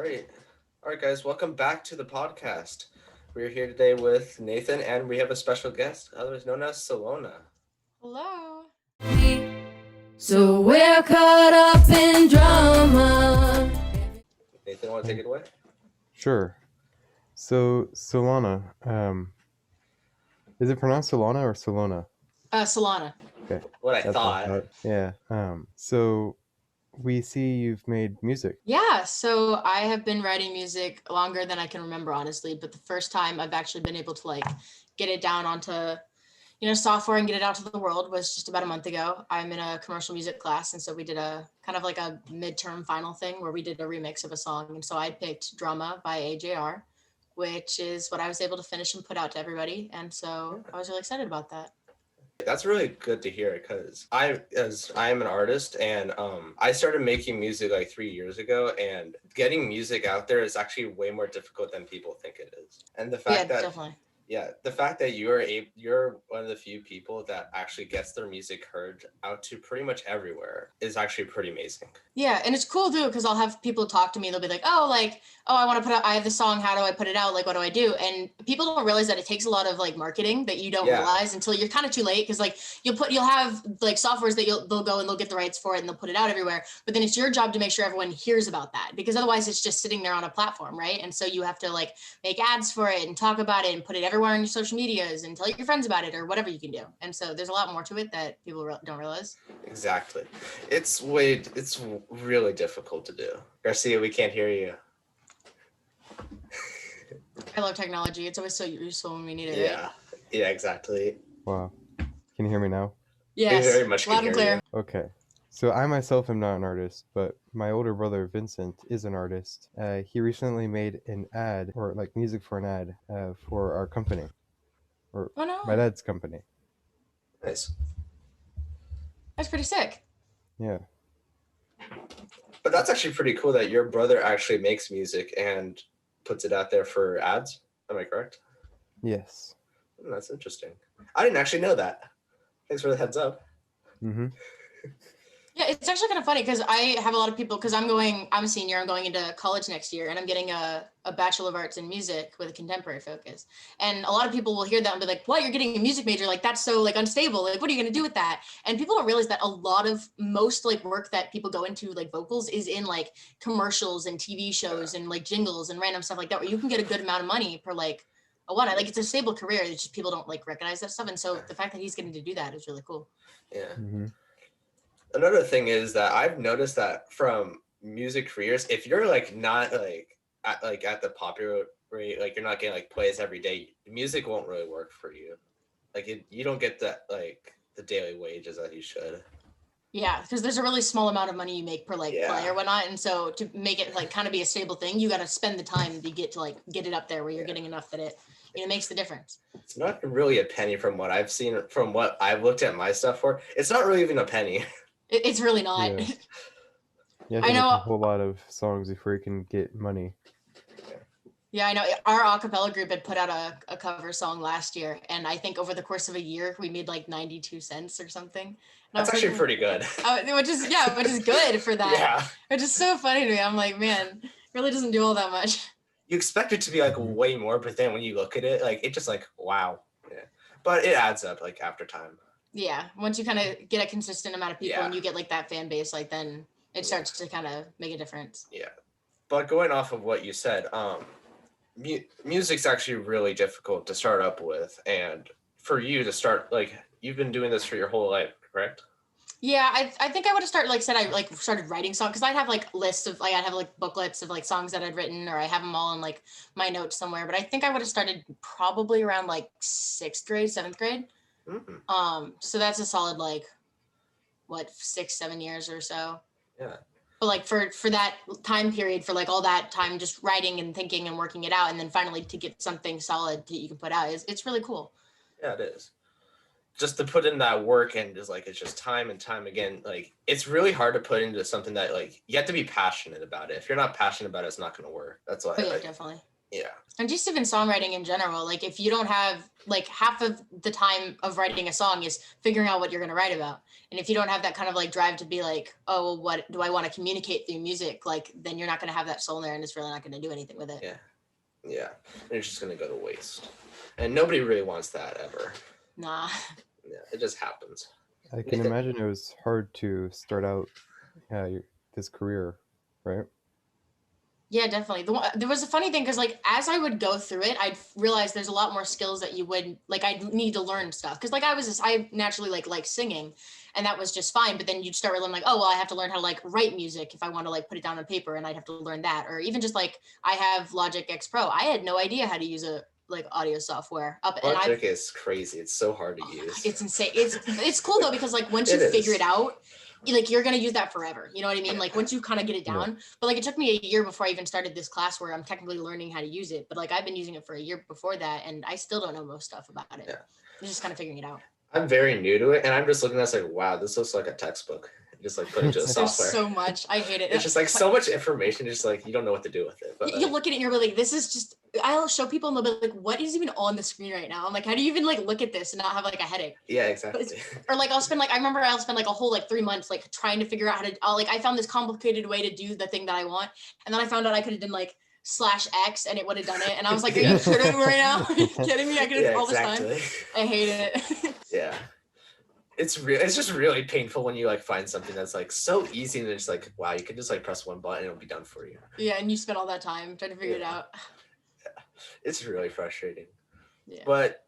right. All right, guys, welcome back to the podcast. We're here today with Nathan, and we have a special guest, otherwise known as Solana. Hello. So we're caught up in drama. Nathan, want to take it away? Sure. So Solana, is it pronounced Solana or Solana? Solana. Okay. What I That's thought. Yeah. So we see you've made music. Yeah, so I have been writing music longer than I can remember, honestly. But the first time I've actually been able to get it down onto, software and get it out to the world was just about a month ago. I'm in a commercial music class, and so we did a kind of like a midterm final thing where we did a remix of a song. And so I picked Drama by AJR, which is what I was able to finish and put out to everybody. And so I was really excited about that. That's really good to hear because I am an artist and I started making music like 3 years ago, and getting music out there is actually way more difficult than people think it is. And the fact Definitely. the fact that you're one of the few people that actually gets their music heard out to pretty much everywhere is actually pretty amazing. Yeah, and it's cool too because I'll have people talk to me. They'll be like, I want to put out, I have this song. How do I put it out? Like, what do I do? And people don't realize that it takes a lot of marketing that you don't realize until you're kind of too late. Because you'll have softwares that they'll go and they'll get the rights for it and they'll put it out everywhere. But then it's your job to make sure everyone hears about that, because otherwise it's just sitting there on a platform, right? And so you have to make ads for it and talk about it and put it everywhere on your social medias and tell your friends about it or whatever you can do. And so there's a lot more to it that people don't realize. Exactly. It's really difficult to do. Garcia, we can't hear you. I love technology. It's always so useful when we need it, right? Yeah, exactly. Wow. Can you hear me now? Yes, very much loud and clear. Okay. So I myself am not an artist, but my older brother Vincent is an artist. He recently made an ad, or music for an ad, for our company, or my dad's company. Nice. That's pretty sick. Yeah. But that's actually pretty cool that your brother actually makes music and puts it out there for ads. Am I correct? Yes. That's interesting. I didn't actually know that. Thanks for the heads up. Mm-hmm. Yeah, it's actually kind of funny because I have a lot of people, because I'm a senior, I'm going into college next year, and I'm getting a Bachelor of Arts in Music with a contemporary focus. And a lot of people will hear that and be like, what, you're getting a music major? That's so unstable. What are you going to do with that? And people don't realize that a lot of most work that people go into vocals is in commercials and TV shows and jingles and random stuff like that, where you can get a good amount of money per a one. It's a stable career. It's just people don't recognize that stuff. And so the fact that he's getting to do that is really cool. Yeah. Mm-hmm. Another thing is that I've noticed that from music careers, if you're not at the popular rate, you're not getting plays every day, music won't really work for you. You don't get that the daily wages that you should. Yeah, because there's a really small amount of money you make per play or whatnot, and so to make it kind of be a stable thing, you got to spend the time to get to get it up there where you're getting enough that it makes the difference. It's not really a penny from what I've seen, from what I've looked at my stuff for. It's not really even a penny. It's really not. Yeah, I know a whole lot of songs before you can get money. Yeah, I know. Our acapella group had put out a cover song last year, and I think over the course of a year, we made 92 cents or something. And that's actually pretty good. Which is good for that. Yeah. Which is so funny to me. I'm like, man, it really doesn't do all that much. You expect it to be way more, but then when you look at it, it's just wow. Yeah. But it adds up after time. Yeah, once you kind of get a consistent amount of people and you get that fan base, then it starts to kind of make a difference. Yeah, but going off of what you said, music's actually really difficult to start up with, and for you to start, you've been doing this for your whole life, correct? Yeah, I think I would have started, started writing songs, because I'd have lists of, I'd have booklets of songs that I'd written, or I have them all in my notes somewhere, but I think I would have started probably around 6th grade, 7th grade. Mm-hmm. So that's a solid 6-7 years or so. Yeah. But for that time period, for all that time just writing and thinking and working it out, and then finally to get something solid that you can put out, it's really cool. Yeah, it is. Just to put in that work, and just it's just time and time again, it's really hard to put into something that you have to be passionate about it. If you're not passionate about it, it's not going to work. That's why. Yeah, definitely. Yeah. And just even songwriting in general, like if you don't have like half of the time of writing a song is figuring out what you're going to write about. And if you don't have that kind of like drive to be like, oh, well, what do I want to communicate through music? Like, then you're not going to have that soul there and it's really not going to do anything with it. Yeah. Yeah. And it's just going to go to waste. And nobody really wants that ever. Nah. Yeah. It just happens. I can imagine it was hard to start out this career, right? Yeah, definitely. There was a funny thing because like as I would go through it, I'd realize there's a lot more skills that you would like. I'd need to learn stuff because like I naturally like singing, and that was just fine. But then you'd start learning like, oh well, I have to learn how to like write music if I want to like put it down on paper, and I'd have to learn that. Or even just like I have Logic X Pro. I had no idea how to use a like audio software Logic is crazy. It's so hard to use. It's insane. It's cool though because like once you figure it out, you're gonna use that forever. You know what I mean? Like once you kind of get it down. But like it took me a year before I even started this class where I'm technically learning how to use it. But like I've been using it for a year before that, and I still don't know most stuff about it. Yeah. I'm just kind of figuring it out. I'm very new to it, and I'm just looking at this like, wow, this looks like a textbook. Just like put into the software. There's so much. I hate it. It's just like so much information. Just like you don't know what to do with it. But you look at it and you're like, this is just. I'll show people and they'll be like, what is even on the screen right now? I'm like, how do you even like look at this and not have like a headache? Yeah, exactly. Or like I'll spend like a whole like 3 months like trying to figure out how to. I found this complicated way to do the thing that I want, and then I found out I could have done like /X and it would have done it, and I was like, are you kidding me right now? Are you kidding me? I could have all this time. I hate it. Yeah. It's just really painful when you like find something that's like so easy and it's like, wow, you can just like press one button and it'll be done for you. Yeah, and you spend all that time trying to figure it out. Yeah. It's really frustrating. Yeah. But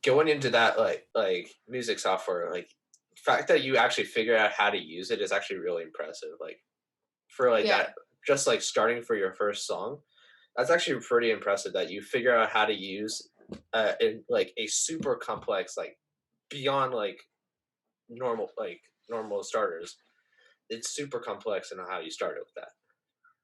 going into that like music software, like the fact that you actually figure out how to use it is actually really impressive. Like for like that, just like starting for your first song, that's actually pretty impressive that you figure out how to use in like a super complex, like beyond like normal starters. It's super complex in how you started with that.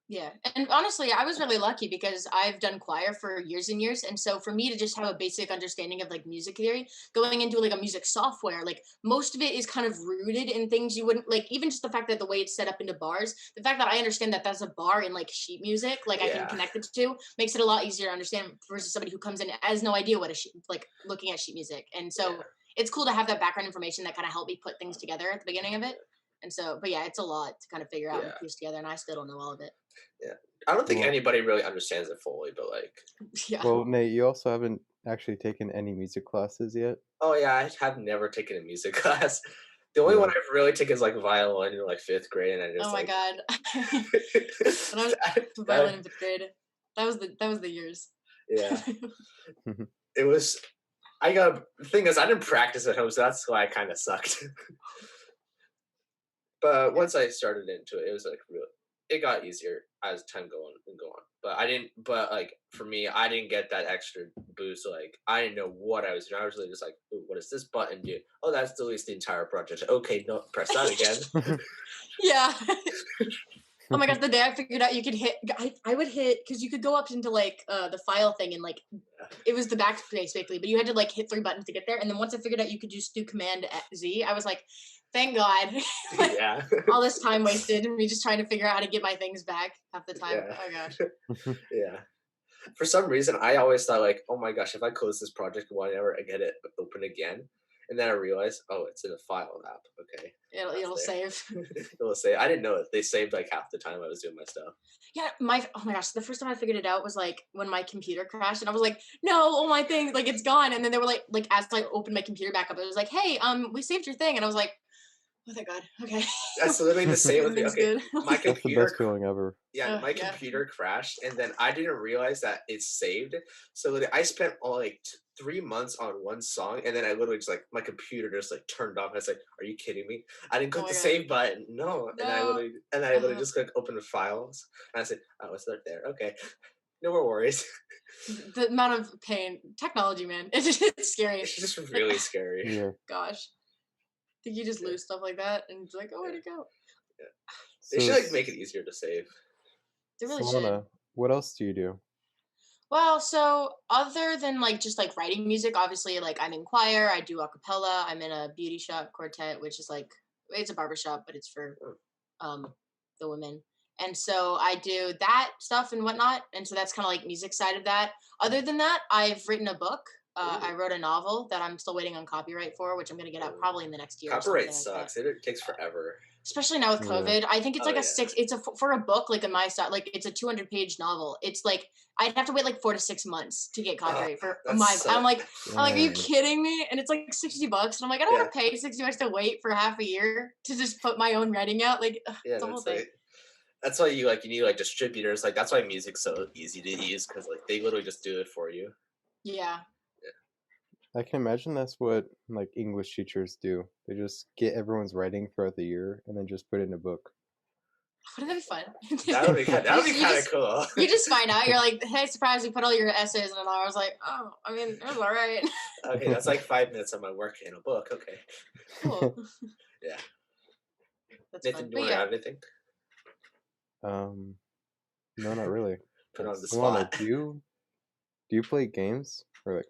Yeah. And honestly, I was really lucky because I've done choir for years and years. And so for me to just have a basic understanding of like music theory, going into like a music software, like most of it is kind of rooted in things you wouldn't like, even just the fact that the way it's set up into bars, the fact that I understand that that's a bar in like sheet music, like I can connect it to, makes it a lot easier to understand versus somebody who comes in and has no idea what like looking at sheet music. And so it's cool to have that background information that kind of helped me put things together at the beginning of it. And so, but yeah, it's a lot to kind of figure out and piece together, and I still don't know all of it. Yeah. I don't think anybody really understands it fully, but like... Yeah. Well, Nate, you also haven't actually taken any music classes yet? Oh, yeah, I have never taken a music class. The only one I've really taken is like violin in like 5th grade, and I just my God. When I was violin in 5th grade, that was the years. Yeah. It was... the thing is, I didn't practice at home, so that's why I kind of sucked. But once I started into it, it was like it got easier as time go on. But like for me, I didn't get that extra boost. Like I didn't know what I was doing. I was really just like, ooh, what does this button do? Oh, that deletes the entire project. Okay, no, press that again. Yeah. Oh my gosh, the day I figured out you could hit, I would hit, because you could go up into like the file thing and like, it was the backspace basically, but you had to like hit 3 buttons to get there. And then once I figured out you could just do Command Z, I was like, thank God. Like, all this time wasted and me just trying to figure out how to get my things back half the time. Yeah. Oh gosh. Yeah. For some reason, I always thought like, oh my gosh, if I close this project, whenever I get it open again. And then I realized, oh, it's in a file app. Okay. It'll save. It'll save. I didn't know it. They saved like half the time I was doing my stuff. Yeah, oh my gosh, the first time I figured it out was like when my computer crashed and I was like, no, all my things, like it's gone. And then they were like as I opened my computer back up, it was like, hey, we saved your thing. And I was like, oh thank God. Okay. That's literally the same with me. Okay. My computer, that's the best feeling ever. Yeah, my computer crashed and then I didn't realize that it's saved. So I spent all like 3 months on one song and then I literally just like my computer just like turned off. I was like, are you kidding me? I didn't click the save button. No. And I literally just clicked open the files and I said, oh, it's not there. Okay. No more worries. The amount of pain, technology, man, it's scary. It's just really scary. Yeah. Gosh. I think you just lose stuff like that and it's like, oh, where'd it go? Yeah. They should like make it easier to save. They really Solana, should. What else do you do? Well, so other than like just like writing music, obviously like I'm in choir, I do a cappella, I'm in a beauty shop quartet, which is like it's a barbershop, but it's for the women. And so I do that stuff and whatnot. And so that's kind of like music side of that. Other than that, I've written a book. I wrote a novel that I'm still waiting on copyright for, which I'm going to get out probably in the next year. Copyright sucks. It takes forever. Especially now with COVID. I think it's like for a book, like in my style, like it's a 200-page novel. It's like, I'd have to wait like 4 to 6 months to get copyright for my, I'm like, are you kidding me? And it's like $60. And I'm like, I don't want to pay $60 to wait for half a year to just put my own writing out. Like, it's a whole thing. That's why you need distributors. Like, that's why music's so easy to use, because like they literally just do it for you. Yeah. I can imagine that's what like English teachers do. They just get everyone's writing throughout the year and then just put it in a book. Wouldn't that be fun? That would be kind of cool. You just find out. You're like, hey, surprise, you put all your essays in an hour. I was like, oh, I mean, it was all right. Okay, that's like 5 minutes of my work in a book. Okay. Cool. Yeah. That's Nathan, fun. do you want to add anything? No, not really. Put on the spot. Do you play games or like?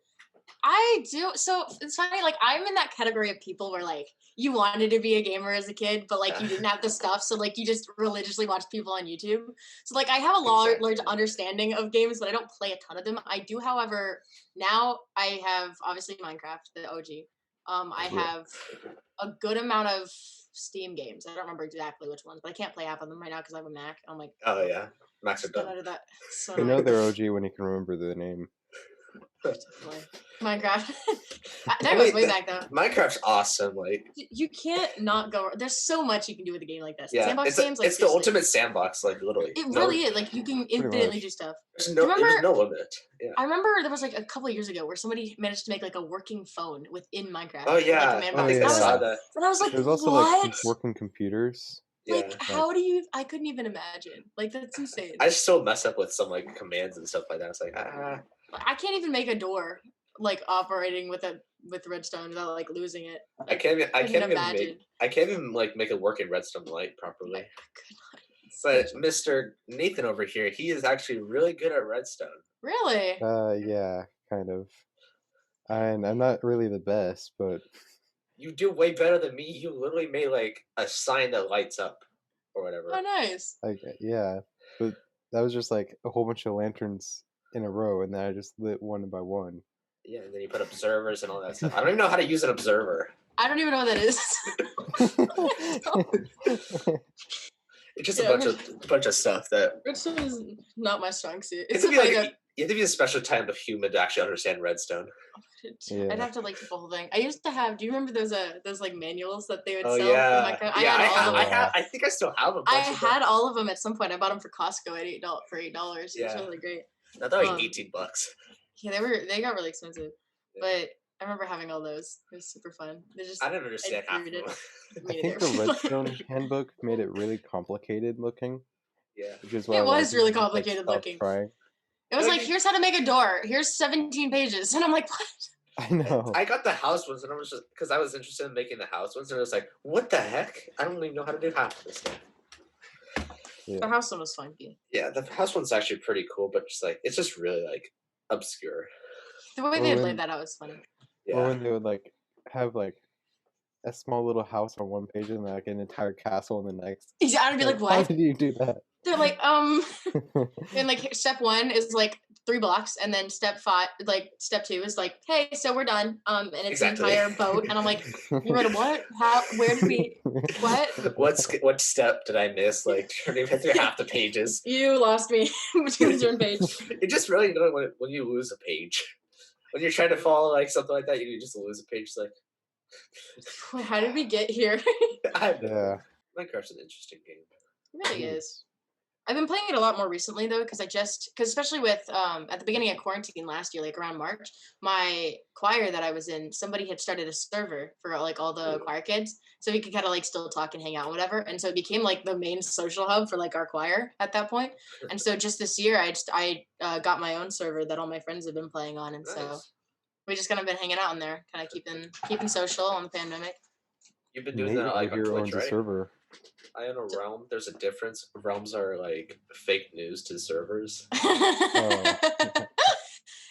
I do. So it's funny, like I'm in that category of people where like you wanted to be a gamer as a kid, but like you didn't have the stuff. So like you just religiously watch people on YouTube. So like I have a large understanding of games, but I don't play a ton of them. I do, however, now I have obviously Minecraft, the OG. I have a good amount of Steam games. I don't remember exactly which ones, but I can't play half of them right now because I have a Mac. I'm like, oh yeah, Macs are done. Out of that. So you know they're OG when you can remember the name. Minecraft. That goes way back though. Minecraft's awesome. Like you can't not go. There's so much you can do with a game like this. Yeah, sandbox games, like it's the ultimate sandbox. Like literally, it really is. Like you can infinitely do stuff. There's no limit. Yeah. I remember there was like a couple of years ago where somebody managed to make like a working phone within Minecraft. Oh yeah, like, I saw that. And I was like, there's also like working computers. Like, how do you? I couldn't even imagine. Like, that's insane. I still mess up with some like commands and stuff like that. It's like I can't even make a door like operating with redstone without like losing it. I can't even like make it work in redstone light properly. But Mr. Nathan over here, he is actually really good at redstone. Really? Yeah, kind of. And I'm not really the best, but you do way better than me. You literally made like a sign that lights up or whatever. Oh, nice. Yeah, but that was just like a whole bunch of lanterns in a row, and then I just lit one by one. Yeah, and then you put observers and all that stuff. I don't even know how to use an observer. I don't even know what that is. It's just a bunch of stuff that. Redstone is not my strong suit. You have to be a special type of human to actually understand redstone. Yeah. I'd have to like the whole thing. I used to have. Do you remember those like manuals that they would sell? Yeah. I think I still have them. I had all of them at some point. I bought them for Costco at $8 for $8. Yeah. It was really great. I thought like $18. Yeah, they got really expensive, but I remember having all those. It was super fun. I didn't understand half of them. I think the Redstone handbook made it really complicated looking. Yeah, which is why it was really complicated looking. Trying. It was like, here's how to make a door. Here's 17 pages, and I'm like, what? I know. I got the house ones, and I was just because I was interested in making the house ones, and I was like, what the heck? I don't even know how to do half of this stuff. Yeah. The house one was funky. Yeah, the house one's actually pretty cool, but just like it's just really like obscure. The way they laid that out was funny. Yeah. Or when they would like have like a small little house on one page and like an entire castle on the next. Yeah, I'd be like, what? How did you do that? They're like, and like step 1 is like 3 blocks, and then step 2 is like, hey, so we're done. And it's the entire boat, and I'm like, you read what? How? Where did we? What? What step did I miss? Like turning through half the pages. You lost me between the page. You just really know when you lose a page. When you're trying to follow like something like that, you just lose a page. It's like, how did we get here? Yeah. Minecraft's an interesting game. It really is. I've been playing it a lot more recently though, because especially with at the beginning of quarantine last year, like around March, my choir that I was in, somebody had started a server for like all the choir kids, so we could kind of like still talk and hang out, whatever. And so it became like the main social hub for like our choir at that point. And so just this year, I got my own server that all my friends have been playing on, and so we just kind of been hanging out in there, kind of keeping social on the pandemic. You've been doing that like on Twitch, right? Server. I own a realm. There's a difference. Realms are like fake news to servers.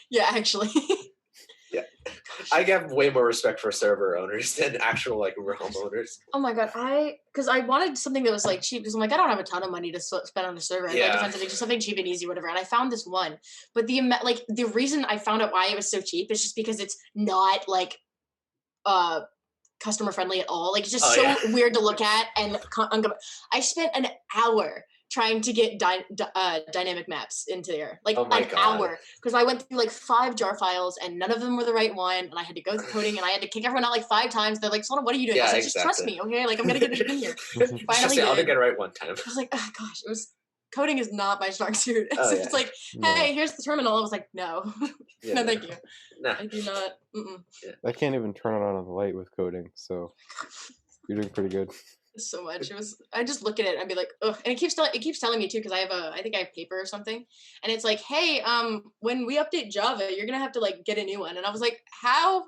Yeah, actually. Yeah. I have way more respect for server owners than actual like realm owners. Oh my god, because I wanted something that was like cheap because I'm like I don't have a ton of money to spend on the server. I like to find something cheap and easy, whatever. And I found this one, but the reason I found out why it was so cheap is just because it's not like customer friendly at all. Like it's just weird to look at, and I spent an hour trying to get dynamic maps into there, like an hour, because I went through like 5 jar files and none of them were the right one, and I had to go through coding and I had to kick everyone out like 5 times. They're like, Solana, what are you doing? I was like, just trust me, okay? Like I'm gonna get it in here. Finally, I'll get it right one time. I was like, oh gosh, coding is not my strong suit. It's like, hey, here's the terminal. I was like, no, no, thank you. No, I do not. I can't even turn on the light with coding, so you're doing pretty good. So much. I just look at it and be like, ugh. And it keeps telling me too, because I think I have paper or something, and it's like, hey, when we update Java, you're gonna have to like get a new one. And I was like, how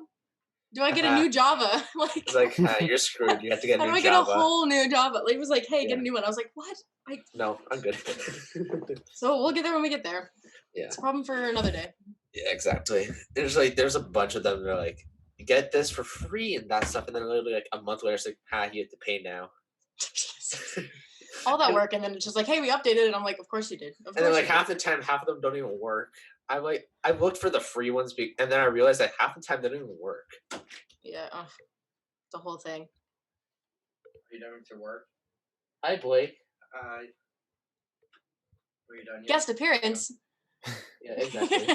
do I get a new Java? It's like you're screwed. You have to get a new Java. How do I get a whole new Java? Like it was like, hey, get a new one. I was like, what? No, I'm good. So we'll get there when we get there. Yeah, it's a problem for another day. Yeah, exactly. There's a bunch of them. They're like, you get this for free and that stuff, and then literally like a month later, it's like, you have to pay now. All that work, and then it's just like, hey, we updated it. And I'm like, of course you did. And then like half the time, half of them don't even work. I looked for the free ones, and then I realized that half the time they don't even work. Yeah, the whole thing. Are you done with your work? Hi, Blake. Were you done yet? Guest appearance. Yeah, exactly.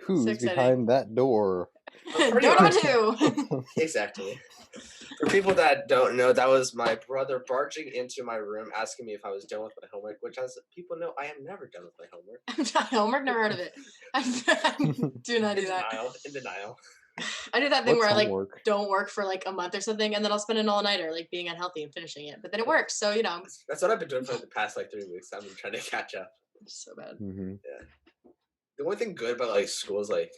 Who's behind that door? Door number 2. Exactly. For people that don't know, that was my brother barging into my room asking me if I was done with my homework, which, as people know, I am never done with my homework. Homework? Never heard of it. I do not do that. In denial. I do that thing where I don't work for like a month or something, and then I'll spend an all-nighter like being unhealthy and finishing it. But then it works, so That's what I've been doing for the past like 3 weeks. I've been trying to catch up. It's so bad. Mm-hmm. Yeah. The only thing good about like school is like,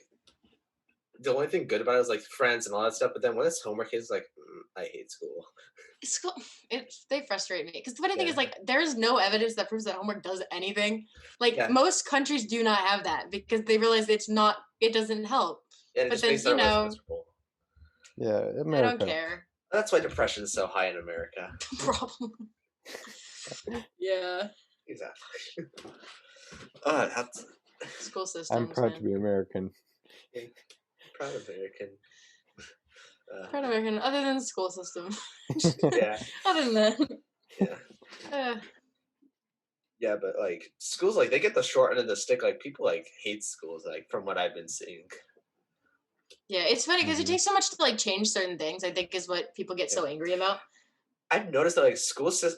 friends and all that stuff. But then when it's homework, it's like, I hate school. School, they frustrate me because the funny thing is like there's no evidence that proves that homework does anything. Like most countries do not have that because they realize it doesn't help. Yeah, but then yeah, America. I don't care. That's why depression is so high in America. Problem. Yeah. Exactly. That's school system. I'm proud to be American. Yeah, proud American. Proud American. Other than the school system. Yeah. Other than that. Yeah. Yeah, but like schools, like they get the short end of the stick. Like people like hate schools, like from what I've been seeing. Yeah, it's funny because it takes so much to like change certain things. I think is what people get so angry about. I've noticed that like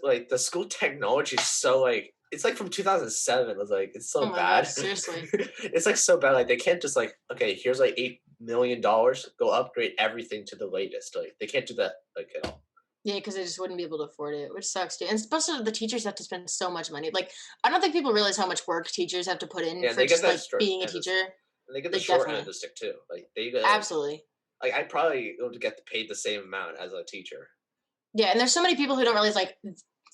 like the school technology is so like it's like from 2007. It was like it's so bad. Gosh, seriously, it's like so bad. Like they can't just like here's like $8 million. Go upgrade everything to the latest. Like they can't do that like at all. Yeah, because they just wouldn't be able to afford it, which sucks too. And especially the teachers have to spend so much money. Like I don't think people realize how much work teachers have to put in for just like being a teacher. And they get the short end of the stick too. Like they get absolutely. Like I'd probably able to get paid the same amount as a teacher. Yeah, and there's so many people who don't realize like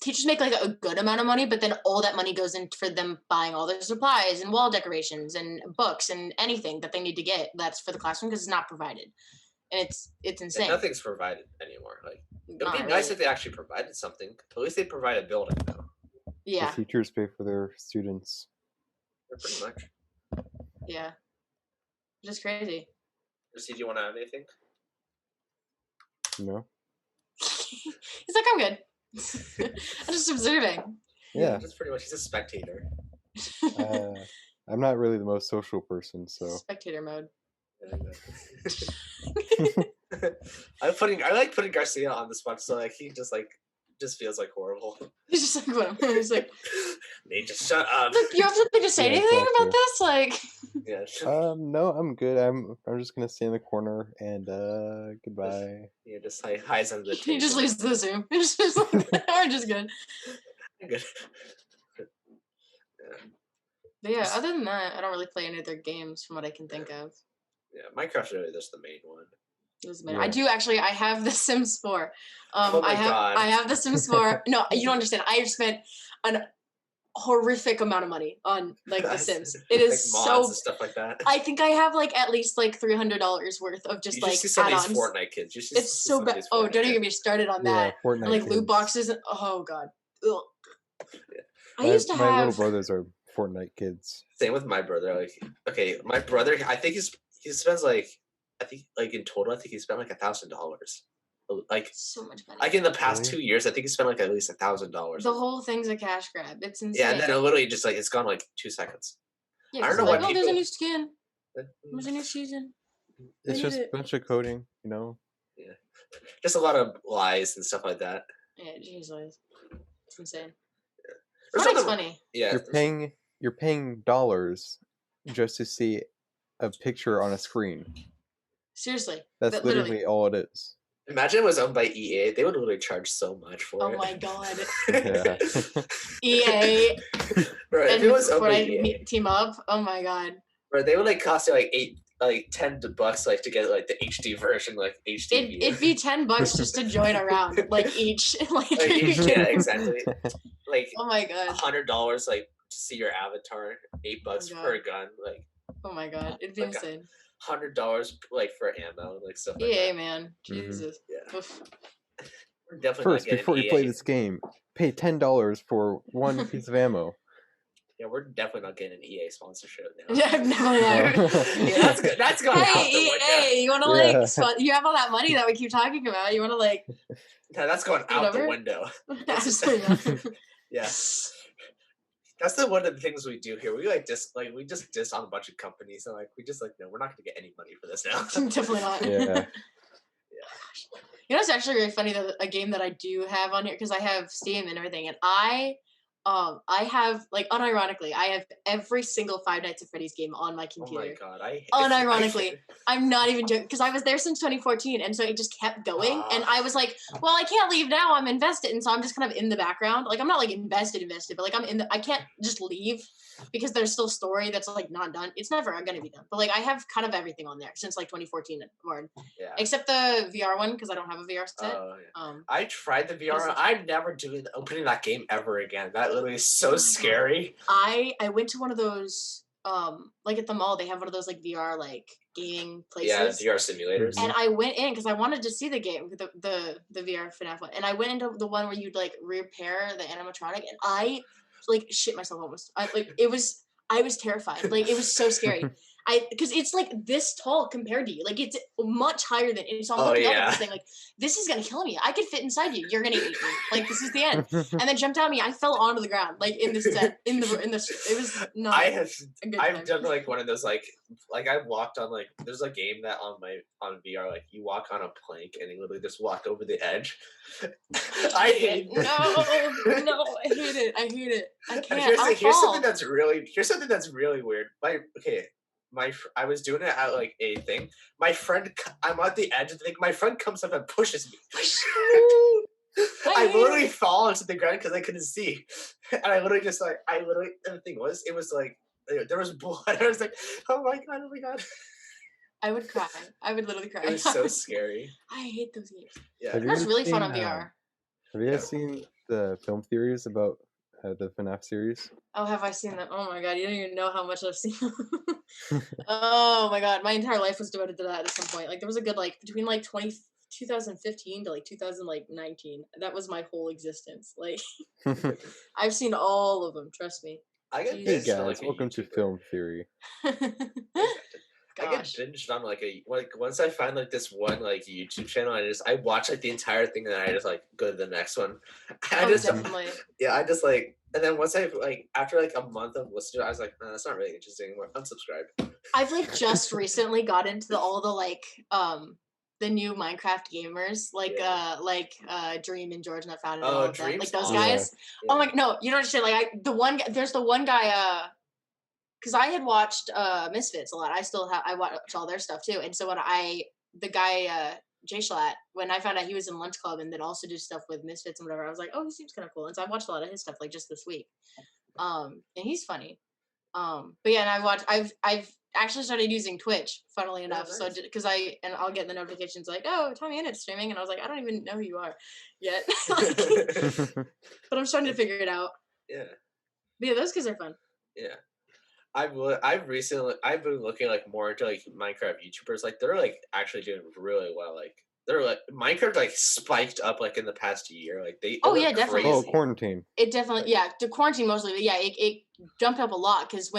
teachers make like a good amount of money, but then all that money goes in for them buying all their supplies and wall decorations and books and anything that they need to get that's for the classroom because it's not provided. And it's insane. And nothing's provided anymore. Like it would be nice if they actually provided something. At least they provide a building though. Yeah. The teachers pay for their students. Yeah, pretty much. Yeah. Just crazy. Do you want to add anything? No. He's like, I'm good. I'm just observing. Yeah. That's pretty much. He's a spectator. I'm not really the most social person, so. Spectator mode. I like putting Garcia on the spot, so like he just feels like horrible. He's just like, what? He's like, Nate, just shut up. Look, you have something to say anything about this? Like, yeah. No, I'm good. I'm just gonna stay in the corner and goodbye. Yeah, just like hides under the table. He just leaves the Zoom. It's just like, we're just good. Good. Yeah. But yeah, other than that, I don't really play any other games from what I can think of. Yeah, Minecraft's really just the main one. Yeah. I do actually. I have The Sims 4. Oh my God. I have The Sims 4. No, you don't understand. I have spent horrific amount of money on like The Sims. It like is mods so. and stuff like that. I think I have like at least like $300 worth of just you like see some add-ons. of these Fortnite kids. It's so bad. Oh, don't even get me started on that. Fortnite And, like kids. loot boxes. Oh god. Ugh. Yeah. I used to my have. little brothers are Fortnite kids. Same with my brother. Like, okay, my brother. I think he spends like, I think like in total, I think he spent like $1,000. Like so much money. Like in the past Really? 2 years, I think he spent like at least $1,000. The whole thing's a cash grab. It's insane. Yeah, and then it literally just like it's gone like 2 seconds. Yeah, I don't know like, what there's a people- new skin. There's a new season. It's I just need a bunch of coding, you know. Yeah, just a lot of lies and stuff like that. Yeah, jeez, Louise. It's insane. There's Fortnite's something- funny. Yeah, You're paying dollars just to see a picture on a screen. Seriously. That's But literally all it is. Imagine it was owned by EA. They would literally charge so much for Oh it. my god. Yeah. EA Bro, if and it was owned by Fortnite EA, team up. Oh my god. bro, they would like cost you like $10 like to get like the HD version, like HD. view. It'd be $10 just to join around, like each. Like, Like, yeah, exactly. Like Oh my god. $100 like to see your avatar, $8 God. per gun, like Oh my god. It'd be Like, insane. $100 like for ammo, like stuff like EA, that. man. Mhm. Jesus. Yeah. Oof. We're definitely First, not getting before you EA. play this game, pay $10 for one piece of ammo. Yeah, we're definitely not getting an EA sponsorship now. Yeah, I've never heard. Yeah, that's good. That's going out Hey, the window. EA, you want to like, you have all that money that we keep talking about. You want to like, No, that's going out the Whatever. window. absolutely not. Yeah. That's the one of the things we do here. We like we just diss on a bunch of companies and like we just like no, we're not gonna get any money for this now. Definitely not. Yeah. You know, it's actually really funny that a game that I do have on here because I have Steam and everything, and I have like unironically, I have every single Five Nights at Freddy's game on my Oh computer. my god, I Unironically, I'm not even joking because I was there since 2014, and so it just kept going. And I was like, well, I can't leave now. I'm invested, and so I'm just kind of in the background. Like I'm not like invested, but like I can't just leave because there's still story that's like not done. It's never gonna be done. But like I have kind of everything on there since like 2014 or yeah. except the VR one because I don't have a VR set. Oh, yeah. Um, I tried the VR. Is it- I'm never opening that game ever again. That literally is so scary. I went to one of those like at the mall. They have one of those like VR like gaming places. Yeah, VR simulators. And I went in because I wanted to see the game, the VR FNAF one. And I went into the one where you'd like repair the animatronic, and I like shit myself almost. I was terrified. Like it was so scary. Because it's like this tall compared to you. Like it's much higher than. And so I'm looking up at this thing like, this is gonna kill me. I could fit inside you. You're gonna eat me. Like this is the end. And then jumped out at me. I fell onto the ground. Like in this set. In this. It was not. I've done like one of those like I've walked on like there's a game that on VR like you walk on a plank and you literally just walk over the edge. I hate No, I hate it. I hate it. I can't. Here's something that's really weird. I was doing it at like a thing. My friend, I'm at the edge of the thing. My friend comes up and pushes me. I literally fall into the ground because I couldn't see, and I literally just like and the thing was, it was like there was blood. I was like, oh my god. I would cry. I would literally cry. It was so scary. I hate those games. Yeah. Have you That's ever really fun on seen, VR. Have you guys seen the film theories about the FNAF series? Oh, have I seen that? Oh my god, you don't even know how much I've seen. Oh my god, my entire life was devoted to that at some point. Like there was a good like between like 2015 to like 2019. That was my whole existence. Like I've seen all of them. Trust me. I get Hey binged on, guys, like, a welcome to YouTuber. Film Theory. I get binged on like once I find like this one like YouTube channel, I watch like the entire thing and then I just like go to the next one. I just definitely. I just like, and then once I like after like a month of listening to it, I was like, no, that's not really interesting anymore. Unsubscribe. I've like just recently got into all the like the new Minecraft gamers like Dream and George and I found it all of them. Dream's Like those awesome. guys. Yeah. Oh my no, you don't understand. Like there's the one guy because I had watched Misfits a lot. I watch all their stuff too. And so the guy Jay Schlatt, when I found out he was in Lunch Club and then also did stuff with Misfits and whatever, I was like, oh, he seems kind of cool. And so I watched a lot of his stuff like just this week. And he's funny. But yeah, and I've actually started using Twitch, funnily enough. nice. So because I'll get the notifications like, oh, Tommy Innett's streaming, and I was like, I don't even know who you are yet. Like, but I'm starting to figure it out. Yeah. Yeah, those guys are fun. Yeah. I've been looking like more into like Minecraft YouTubers. Like they're like actually doing really well. Like they're like Minecraft like spiked up like in the past year. Like they Oh, went yeah, definitely. crazy. Quarantine. It definitely, yeah, the quarantine mostly, but yeah, it jumped up a lot because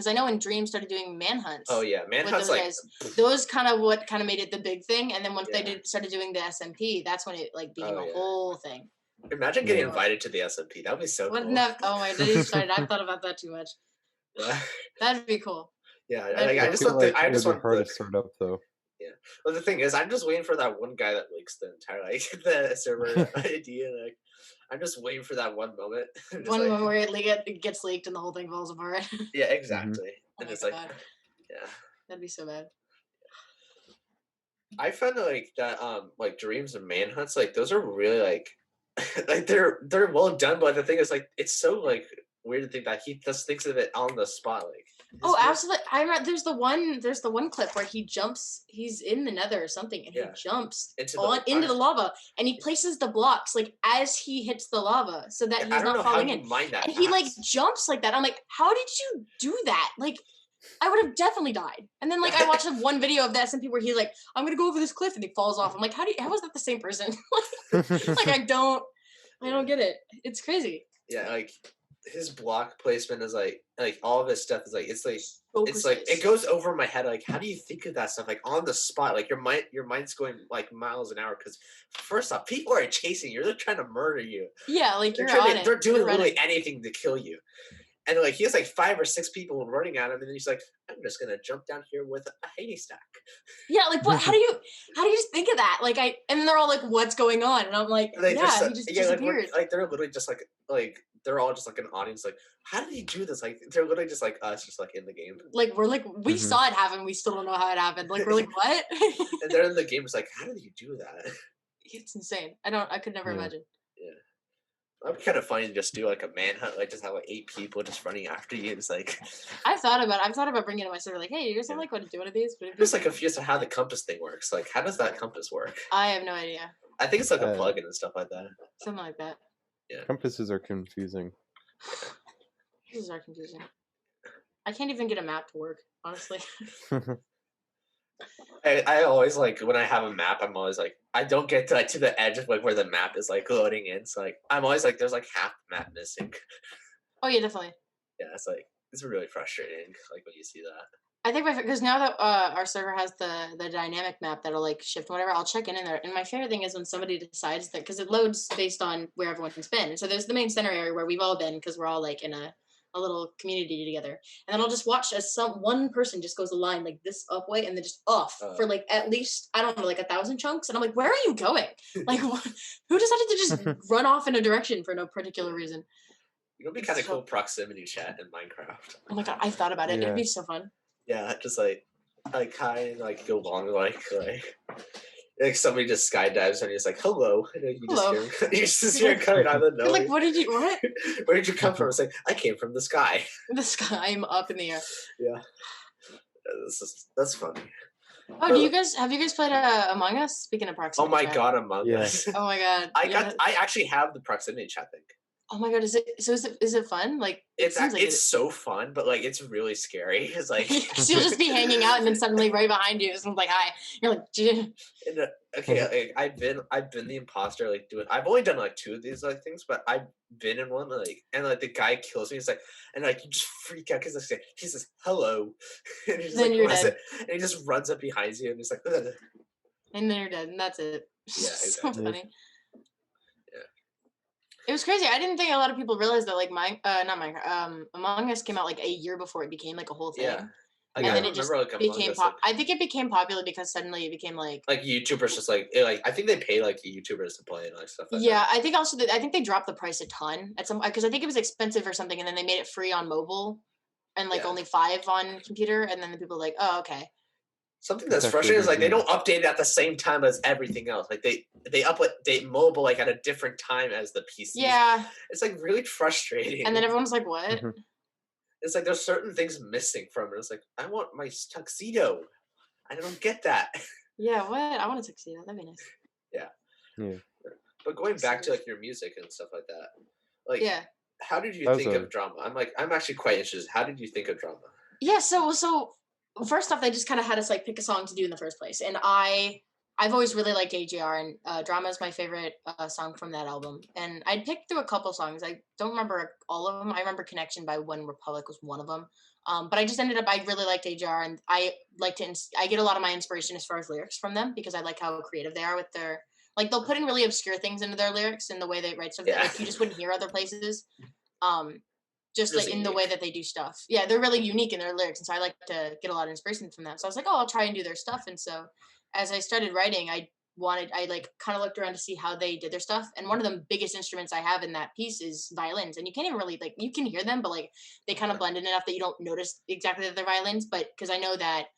I know when Dream started doing manhunts. Oh yeah, manhunts those like guys, those kind of made it the big thing, and then once Yeah. they started doing the SMP, that's when it like became Oh, a yeah. whole thing. Imagine getting Yeah. invited to the SMP. That would be so cool. Oh my, that is started. I've thought about that too much. Yeah. That'd be cool. Yeah, That'd be I cool. just feel want the, like I it just would be want hard the, to start up though. yeah. Well, the thing is, I'm just waiting for that one guy that leaks the entire like the server idea. Like, I'm just waiting for that one moment. Just One like, moment where it gets leaked and the whole thing falls apart. yeah, exactly. Oh And my it's like, God. yeah. That'd be so bad. I found like that like dreams and manhunts, like those are really like like they're well done, but the thing is like it's so like weird to think that he just thinks of it on the spot. Like Oh, absolutely. I remember there's the one clip where he's in the nether or something, and Yeah. he jumps into the lava, and he places the blocks like as he hits the lava so that I he's don't know not how falling you in. mine that And he like fast. jumps like that. I'm like, how did you do that? Like, I would have definitely died. And then like I watched one video of the SMP where he's like, I'm gonna go over this cliff, and he falls off. I'm like, how is that the same person? Like I don't get it. It's crazy. Yeah, like his block placement is like all of his stuff is like it's like Precise. it goes over my head. Like, how do you think of that stuff like on the spot? Like your mind's going like miles an hour because first off, people are chasing you. They're trying to murder you. Yeah, like you're on it. They're doing You're literally running. anything to kill you. And like he has like 5 or 6 people running at him, and then he's like, "I'm just gonna jump down here with a haystack." Yeah, like what? How do you just think of that? Like and then they're all like, "What's going on?" And I'm like, And they "Yeah, just, he just yeah, disappeared." like they're literally just like they're all just like an audience. Like, how did he do this? Like they're literally just like us, just like in the game. Like we're like we saw it happen, we still don't know how it happened. Like we're like, what? And they're in the game. It's like, how did you do that? It's insane. I could never imagine. Yeah. That'd be kind of funny to just do like a manhunt, like just have like 8 people just running after you. It's like I've thought about bringing it to my server. Like, hey, you guys like want to do one of these? I'm just like confused on how the compass thing works. Like, how does that compass work? I have no idea. I think it's like a plugin and stuff like that. Something like that. Yeah. Compasses are confusing. These are confusing. I can't even get a map to work, honestly. I always like when I have a map, I'm always like I don't get to the edge of like where the map is like loading in. So like I'm always like there's like half the map missing. Oh yeah, definitely. Yeah, it's really frustrating. Like when you see that. I think because now that our server has the dynamic map that'll like shift whatever, I'll check in there. And my favorite thing is when somebody decides that because it loads based on where everyone's been. So there's the main center area where we've all been because we're all like in a little community together. And then I'll just watch as one person just goes a line like this up way and then just off for like at least I don't know like 1,000 chunks. And I'm like, where are you going? Like who decided to just run off in a direction for no particular reason? It would be kind of cool proximity chat in Minecraft. Oh my god, I've thought about it. Yeah. It'd be so fun. Yeah, just like hi and like go along like somebody just skydives and he's like hello and you just hear coming out of the nose. Like what? Where did you come from? It's like I came from the sky. The sky, I'm up in the air. Yeah, that's funny. Oh, have you guys played Among Us? Speaking of proximity. Oh my chat. god, Among Yeah. Us. Oh my god. I actually have the proximity chat thing. Oh my god, is it fun? Like it's so fun, but like it's really scary. It's like she'll just be hanging out and then suddenly right behind you someone's like hi. You're like okay, like, I've been the imposter like doing I've only done like 2 of these like things, but I've been in one like and like the guy kills me. It's like and like you just freak out because he says hello and he's then like you're what is dead. it? And he just runs up behind you and he's like ugh. And then you're dead and that's it. Yeah, So exactly. funny. It was crazy. I didn't think a lot of people realized that like Among Us came out like a year before it became like a whole thing. Yeah. And then it just became I think it became popular because suddenly it became like YouTubers just like I think they pay like YouTubers to play and like stuff like yeah, that. I think also I think they dropped the price a ton at some because I think it was expensive or something, and then they made it free on mobile, and like only 5 on computer, and then the people were like, oh okay. Something that's frustrating is like they don't update it at the same time as everything else. Like they update mobile like at a different time as the PC. Yeah, it's like really frustrating. And then everyone's like, what? Mm-hmm. It's like there's certain things missing from it. It's like I want my tuxedo. I don't get that. Yeah, what? I want a tuxedo. That'd be nice. Yeah. Yeah. But going back to like your music and stuff like that, like yeah, how did you That was think a- of drama? I'm actually quite interested. How did you think of drama? Yeah, so first off, they just kind of had us like pick a song to do in the first place, and I've always really liked AJR, and Drama is my favorite song from that album. And I picked through a couple songs. I don't remember all of them. I remember Connection by One Republic was one of them. But I just ended up, I really liked AJR, and I like to, I get a lot of my inspiration as far as lyrics from them because I like how creative they are with their, like they'll put in really obscure things into their lyrics and the way they write stuff that like you just wouldn't hear other places. Just like in the way that they do stuff. Yeah, they're really unique in their lyrics. And so I like to get a lot of inspiration from that. So I was like, oh, I'll try and do their stuff. And so as I started writing, I like kind of looked around to see how they did their stuff. And one of the biggest instruments I have in that piece is violins. And you can't even really like, you can hear them, but like they kind of blend in enough that you don't notice exactly that they're violins. But because I know that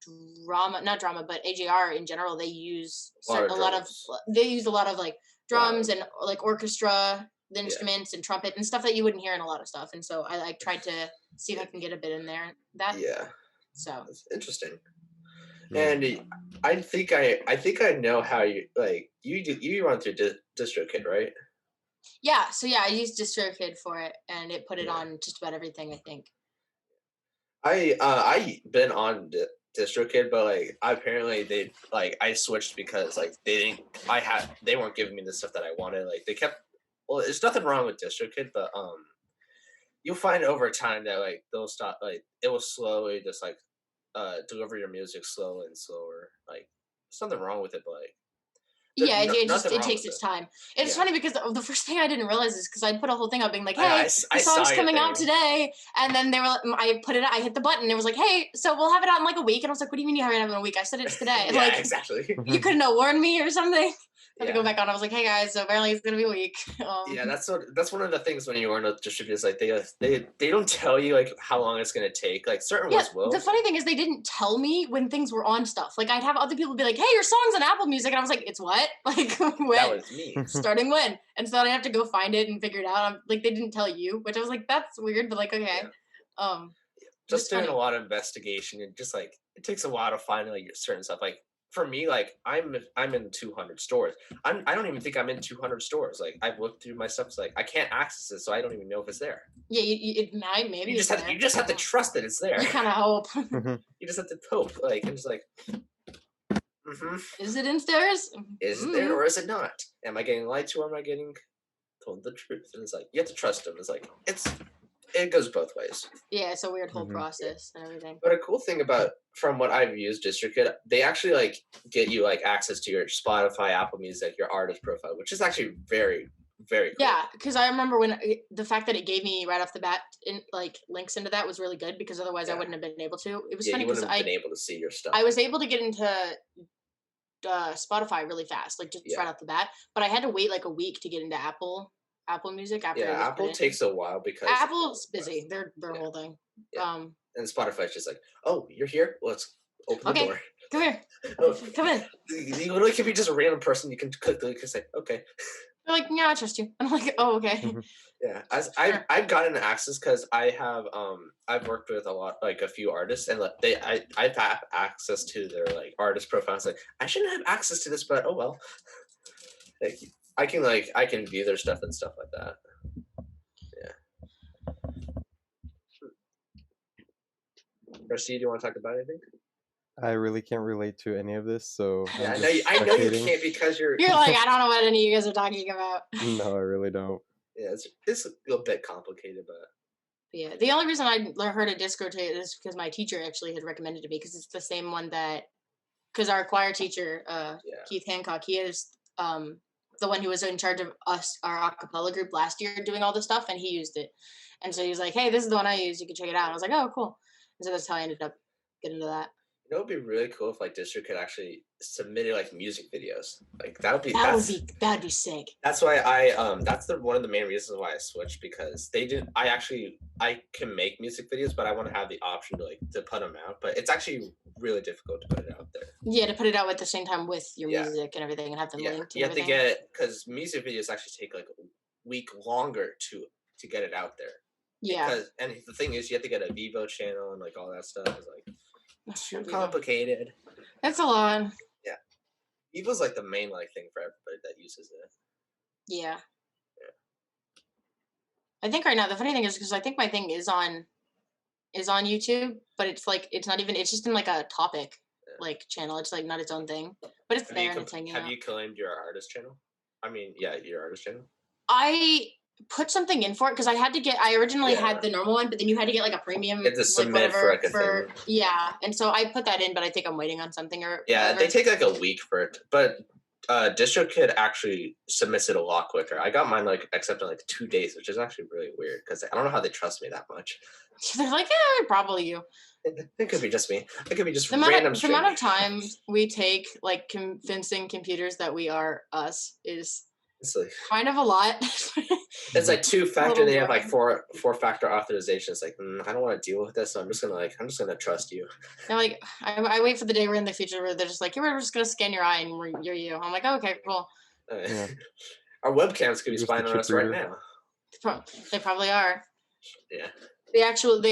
not drama, but AJR in general, they use a lot of like drums and like orchestra, the instruments and trumpet and stuff that you wouldn't hear in a lot of stuff. And so I like tried to see if I can get a bit in there. So that's interesting. And I think I know how you like you run through DistroKid, right? Yeah. So yeah, I used DistroKid for it, and it put it on just about everything. I think. I been on DistroKid, but like apparently they like I switched because like they weren't giving me the stuff that I wanted. Like they kept. Well, there's nothing wrong with DistroKid, but you'll find over time that like they'll stop. Like it will slowly just like deliver your music slower and slower. Like there's nothing wrong with it, but like it takes its time. It's funny because the first thing I didn't realize is because I put a whole thing up being like, hey, the song's coming out today, and then I put it, I hit the button, and it was like, hey, so we'll have it out in like a week, and I was like, what do you mean you have it out in a week? I said it's today. Yeah, like, exactly. You couldn't have warned me or something. I had to go back on. I was like, hey guys, so apparently it's gonna be a week. Yeah, that's one of the things when you run a distributors, like they don't tell you like how long it's gonna take. Like certain ones will. The funny thing is they didn't tell me when things were on stuff. Like I'd have other people be like, hey, your song's on Apple Music, and I was like, it's what? Like when? That was me. Starting when? And so I have to go find it and figure it out. Like they didn't tell you, which I was like, that's weird, but like okay. Yeah. Just doing a lot of investigation and just like it takes a while to find like certain stuff. Like for me, like I'm in 200 stores. I don't even think I'm in 200 stores. Like I've looked through my stuff. It's like I can't access it, so I don't even know if it's there. Yeah, it might maybe. You just have to trust that it's there. You kind of hope. You just have to hope. Like it's like. Is it in stores? Is it there or is it not? Am I getting lied to or am I getting told the truth? And it's like you have to trust them. It's like it goes both ways. Yeah, it's a weird whole process and everything. But a cool thing about from what I've used DistroKid, they actually like get you like access to your Spotify, Apple Music, your artist profile, which is actually very, very cool. Yeah, because I remember when the fact that it gave me right off the bat in like links into that was really good because otherwise I wouldn't have been able to. It was funny because I been able to see your stuff. I was able to get into Spotify really fast, like just right off the bat, but I had to wait like a week to get into Apple Music after. Yeah, Apple takes a while because Apple's busy. Their whole thing. Yeah. And Spotify's just like, oh, you're here. Let's open the door. Come here. Come in. You literally can be just a random person. You can click the link and say, okay. They're like, yeah, I trust you. I'm like, oh, okay. Yeah, I've gotten access because I have I've worked with a few artists and I've had access to their like artist profiles. Like I shouldn't have access to this, but oh well. Like I can view their stuff and stuff like that. Yeah. Garcia, do you want to talk about anything? I really can't relate to any of this, so yeah, I know you can't because you're like I don't know what any of you guys are talking about. No, I really don't. Yeah, it's a little bit complicated, but yeah, the only reason I heard of DistroKid is because my teacher actually had recommended it to me because it's the same one because our choir teacher Keith Hancock, he is the one who was in charge of our a cappella group last year doing all this stuff, and he used it, and so he was like, hey, this is the one I use, you can check it out. And I was like, oh cool. And so that's how I ended up getting into that. You know, it'd be really cool if like DistroKid actually submitted like music videos. Like that'd be sick. That's why that's one of the main reasons why I switched because I can make music videos, but I want to have the option to put them out. But it's actually really difficult to put it out there. Yeah, to put it out at the same time with your music and everything, and have them linked. You have to get because music videos actually take like a week longer to get it out there. Yeah. And the thing is, you have to get a Vivo channel and like all that stuff is like. Too complicated. That's a lot. Yeah. Vivo's like the main like thing for everybody that uses it. Yeah. I think right now the funny thing is because I think my thing is on YouTube, but it's like it's not even. It's just in like a topic like channel. It's like not its own thing, but it's there and it's hanging out. Have you claimed your artist channel? I mean, yeah, your artist channel. I put something in for it because I originally had the normal one, but then you had to get like a premium. You had to submit for like a thing. Yeah, and so I put that in, but I think I'm waiting on something or whatever. They take like a week for it, but DistroKid actually submits it a lot quicker. I got mine like accepted in like 2 days, which is actually really weird because I don't know how they trust me that much. They're like, probably you. It could be just me. It could be just the random. The amount of time we take like convincing computers that we are us is like, kind of a lot. It's like 2-factor. They have like four-factor authorization. It's like I don't want to deal with this, so I'm just gonna trust you. And like I wait for the day we're in the future where they're just like, we're just gonna scan your eye and you're you. I'm like, oh, okay, cool. Yeah. Our webcams could be spying on us right now. They probably are. Yeah. The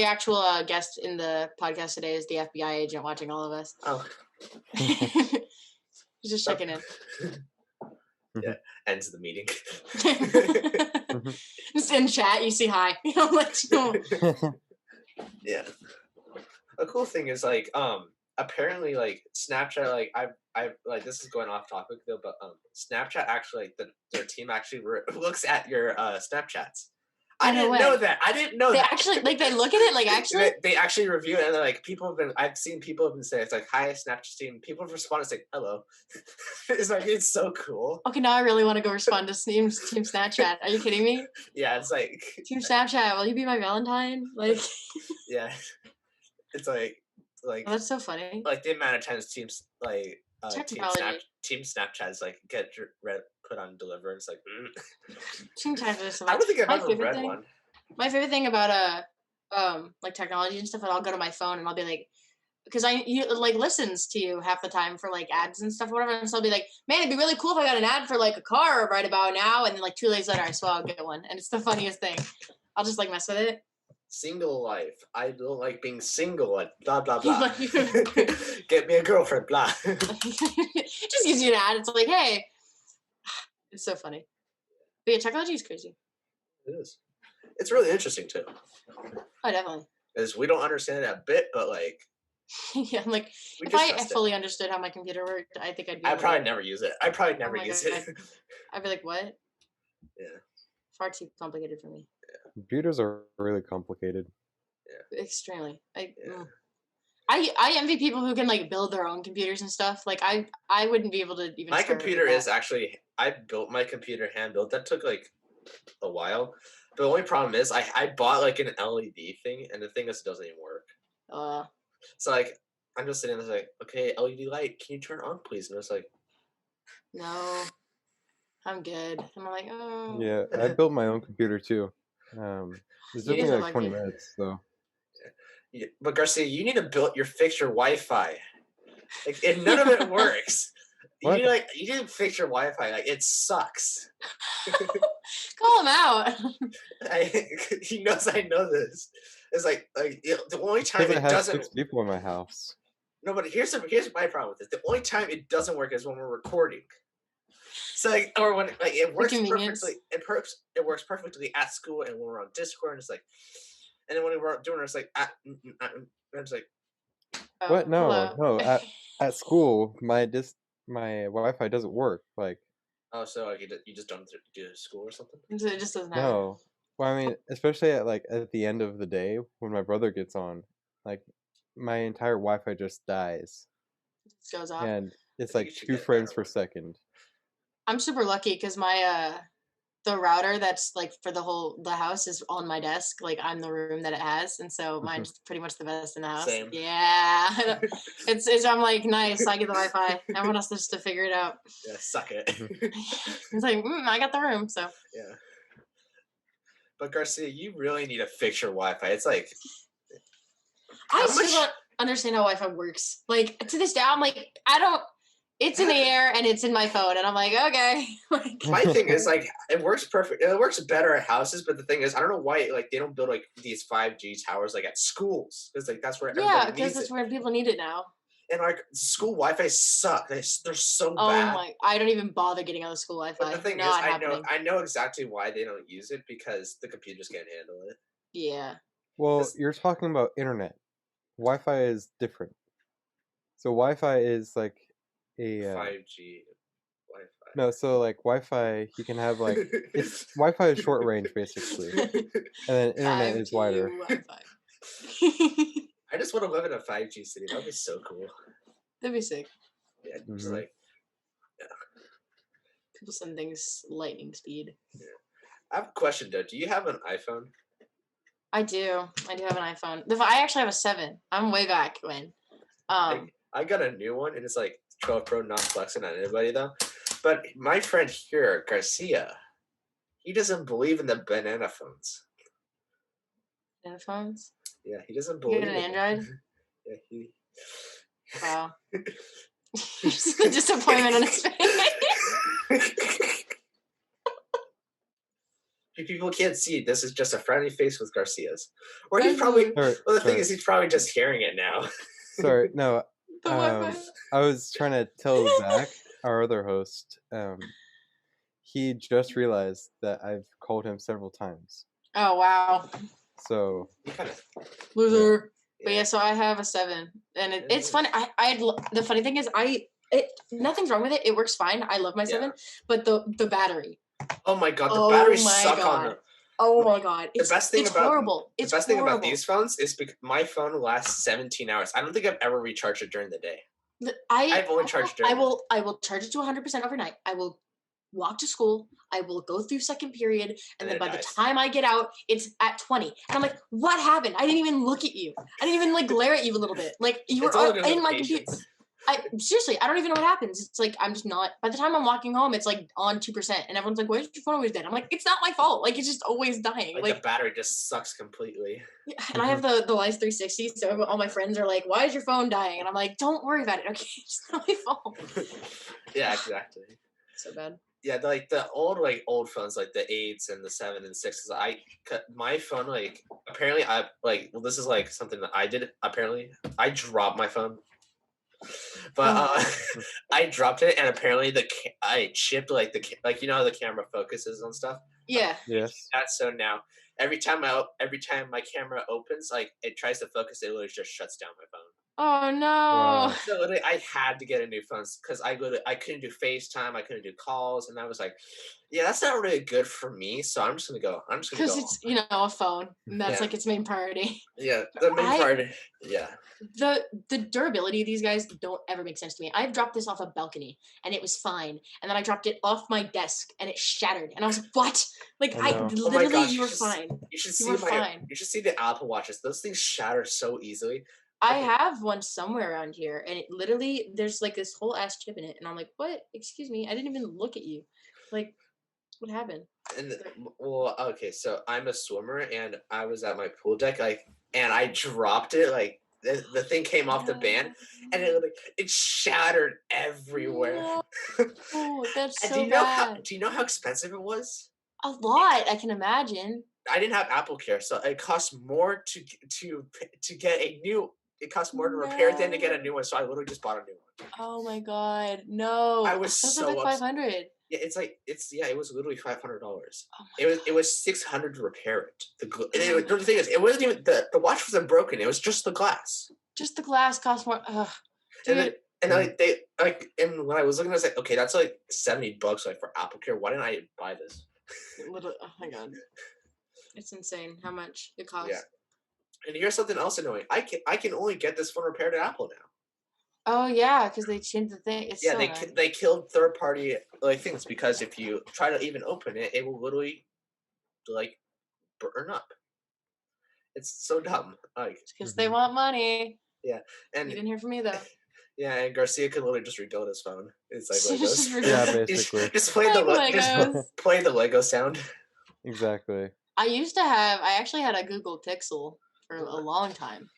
actual guest in the podcast today is the FBI agent watching all of us. Oh. He's just checking in. Yeah, ends the meeting. Just in chat, you see hi. I'm like, no. Yeah. A cool thing is like apparently like Snapchat, like I like, this is going off topic though, but Snapchat actually like their team actually looks at your Snapchats. I didn't know that. They actually like they look at it like actually. They actually review it and they're like I've seen people have been saying it's like, hi Snapchat team. People have responded saying hello. It's like it's so cool. Okay, now I really want to go respond to Team Snapchat. Are you kidding me? Yeah, it's like Team Snapchat. Will you be my Valentine? Like. Yeah, it's like. Oh, that's so funny. Like the amount of times teams like Team Snapchats like get put on deliverance like. Team Snapchat. I don't think I've ever read one. My favorite thing about like technology and stuff, and I'll go to my phone and I'll be like, because like listens to you half the time for like ads and stuff or whatever, and so I'll be like, man, it'd be really cool if I got an ad for like a car right about now, and then like 2 days later I swear I'll get one, and it's the funniest thing. I'll just like mess with it. Single life. I don't like being single. And blah blah blah. Get me a girlfriend. Blah. It just gives you an ad. It's like, hey, it's so funny. But yeah, technology is crazy. It is. It's really interesting too. Oh, definitely. Because we don't understand it a bit, but like. Yeah, I'm like, if I fully understood how my computer worked, I think I'd probably never use it. I'd probably never use it. I'd be like, what? Yeah. Far too complicated for me. Computers are really complicated. Yeah. Extremely. I envy people who can like build their own computers and stuff. Like I wouldn't be able to even. My computer is actually, I built my computer hand built. That took like a while. But the only problem is I bought like an LED thing, and the thing is it doesn't even work. So like I'm just sitting there like, okay, LED light, can you turn on please? And it's like, no, I'm good. I'm like, oh. Yeah, I built my own computer too. It took me like 20 minutes though. Yeah, but Garcia, you need to fix your Wi-Fi. Like, and none of it works. You need to fix your Wi-Fi. Like, it sucks. Call him out. He knows I know this. It's like the only time it doesn't. 6 people in my house. No, but here's my problem with this. The only time it doesn't work is when we're recording. So like, or when like it works perfectly. It works perfectly at school, and when we're on Discord, and it's like, and then when we're doing it, it's like, it's like. What? No. At school, my Wi-Fi doesn't work. Like. Oh, so like you just don't do school or something? It just doesn't happen. No. Well, I mean, especially at the end of the day when my brother gets on, like my entire Wi-Fi just dies. It just goes off. And it's like 2 frames per second. I'm super lucky because my the router that's like for the house is on my desk. Like I'm the room that it has, and so mine's pretty much the best in the house. Same. Yeah, it's I'm like, nice. I get the Wi-Fi. Everyone else has to figure it out. Yeah, suck it. It's like I got the room, so yeah. But Garcia, you really need to fix your Wi-Fi. It's like I still don't understand how Wi-Fi works. Like to this day, I'm like, I don't. It's in the air and it's in my phone, and I'm like, okay. My thing is like, it works perfect. It works better at houses, but the thing is, I don't know why like they don't build like these 5G towers like at schools. Because like that's where because that's where people need it now. And our school Wi-Fi suck. They're so Oh bad. my! I don't even bother getting on the school Wi-Fi. But the thing Not is, happening. I know exactly why they don't use it because the computers can't handle it. Yeah. Well, you're talking about internet. Wi-Fi is different. So Wi-Fi is like a 5G Wi-Fi. no. So like Wi-Fi, you can have like it's Wi-Fi is short range basically, and then internet is 5G wider. Wi-Fi. I just want to live in a 5G city. That would be so cool. That'd be sick. Yeah, just Mhm. like People send things lightning speed. yeah. I have a question though. Do you have an iPhone? I do. I do have an iPhone. I actually have a 7. I'm way back when. I got a new one, and it's like 12 Pro, not flexing on anybody though. But my friend here, Garcia, he doesn't believe in the banana phones. Banana phones. Yeah, he doesn't You believe. get an Android? Yeah, he. Wow. Just the disappointment on his face. People can't see. This is just a friendly face with Garcia's. Or he's probably. Sorry, Well, the thing sorry. is, he's probably just hearing it now. Sorry, no. The Wi-Fi. I was trying to tell Zach, our other host, he just realized that I've called him several times. Oh wow. So He kind of. Loser. But yeah, so I have a 7, and it's funny. The funny thing is, nothing's wrong with it. It works fine. I love my 7, but the battery. Oh my god, the batteries suck on them. Oh my god, it's horrible. The best thing about these phones is my phone lasts 17 hours. I don't think I've ever recharged it during the day. I've only charged it. I will charge it to 100% overnight. I will walk to school. I will go through second period, and then by the time I get out, it's at 20. And I'm like, what happened? I didn't even look at you. I didn't even like glare at you a little bit. Like you were in my computer. Seriously, I don't even know what happens. It's like I'm just not. By the time I'm walking home, it's like on 2%, and everyone's like, "Why is your phone always dead?" I'm like, "It's not my fault. Like it's just always dying. Like the battery just sucks completely." Yeah, and I have the Life 360, so all my friends are like, "Why is your phone dying?" And I'm like, "Don't worry about it. Okay, it's not my fault." Yeah, exactly. So bad. Yeah, like the old phones, like the 8s and the 7 and 6s. My phone apparently this is like something that I did. Apparently, I dropped my phone. But I dropped it, and apparently I chipped how the camera focuses on stuff. Yeah. yes. That's so now every time my camera opens, like it tries to focus, it literally just shuts down my phone. Oh no. Wow. So literally, I had to get a new phone because I couldn't do FaceTime, I couldn't do calls, and I was like, yeah, that's not really good for me. So I'm just gonna go. Because it's a phone, and that's like its main priority. Yeah, the main priority. Yeah. The durability of these guys don't ever make sense to me. I've dropped this off a balcony and it was fine, and then I dropped it off my desk and it shattered, and I was like, "What?" Like you were fine. You should see the Apple Watches. Those things shatter so easily. I have one somewhere around here, and it literally there's like this whole ass chip in it, and I'm like, "What? Excuse me, I didn't even look at you. Like, what happened?" And okay, so I'm a swimmer, and I was at my pool deck, and I dropped it, the thing came off the band, and it shattered everywhere. Oh, that's so bad. Do you know how expensive it was? A lot, I can imagine. I didn't have Apple Care, so it cost more to get a new. It cost more to repair it than to get a new one. So I literally just bought a new one. Oh my god, no! I was so like $500. Yeah, it was literally $500. It was $600 to repair it. The thing is, it wasn't even the watch wasn't broken. It was just the glass. Just the glass cost more. Ugh, and when I was looking, I was like, okay, that's like $70 for Apple Care. Why didn't I buy this? Oh my god, it's insane how much it costs. Yeah. And here's something else annoying. I can only get this phone repaired at Apple now. Oh yeah, because they changed the thing. It's they killed third party things, because if you try to even open it, it will literally burn up. It's so dumb. Because they want money. Yeah, and you didn't hear from me though. Yeah, and Garcia could literally just rebuild his phone. It's like Legos. Yeah, basically. Just play the Lego sound. Exactly. I actually had a Google Pixel for a long time.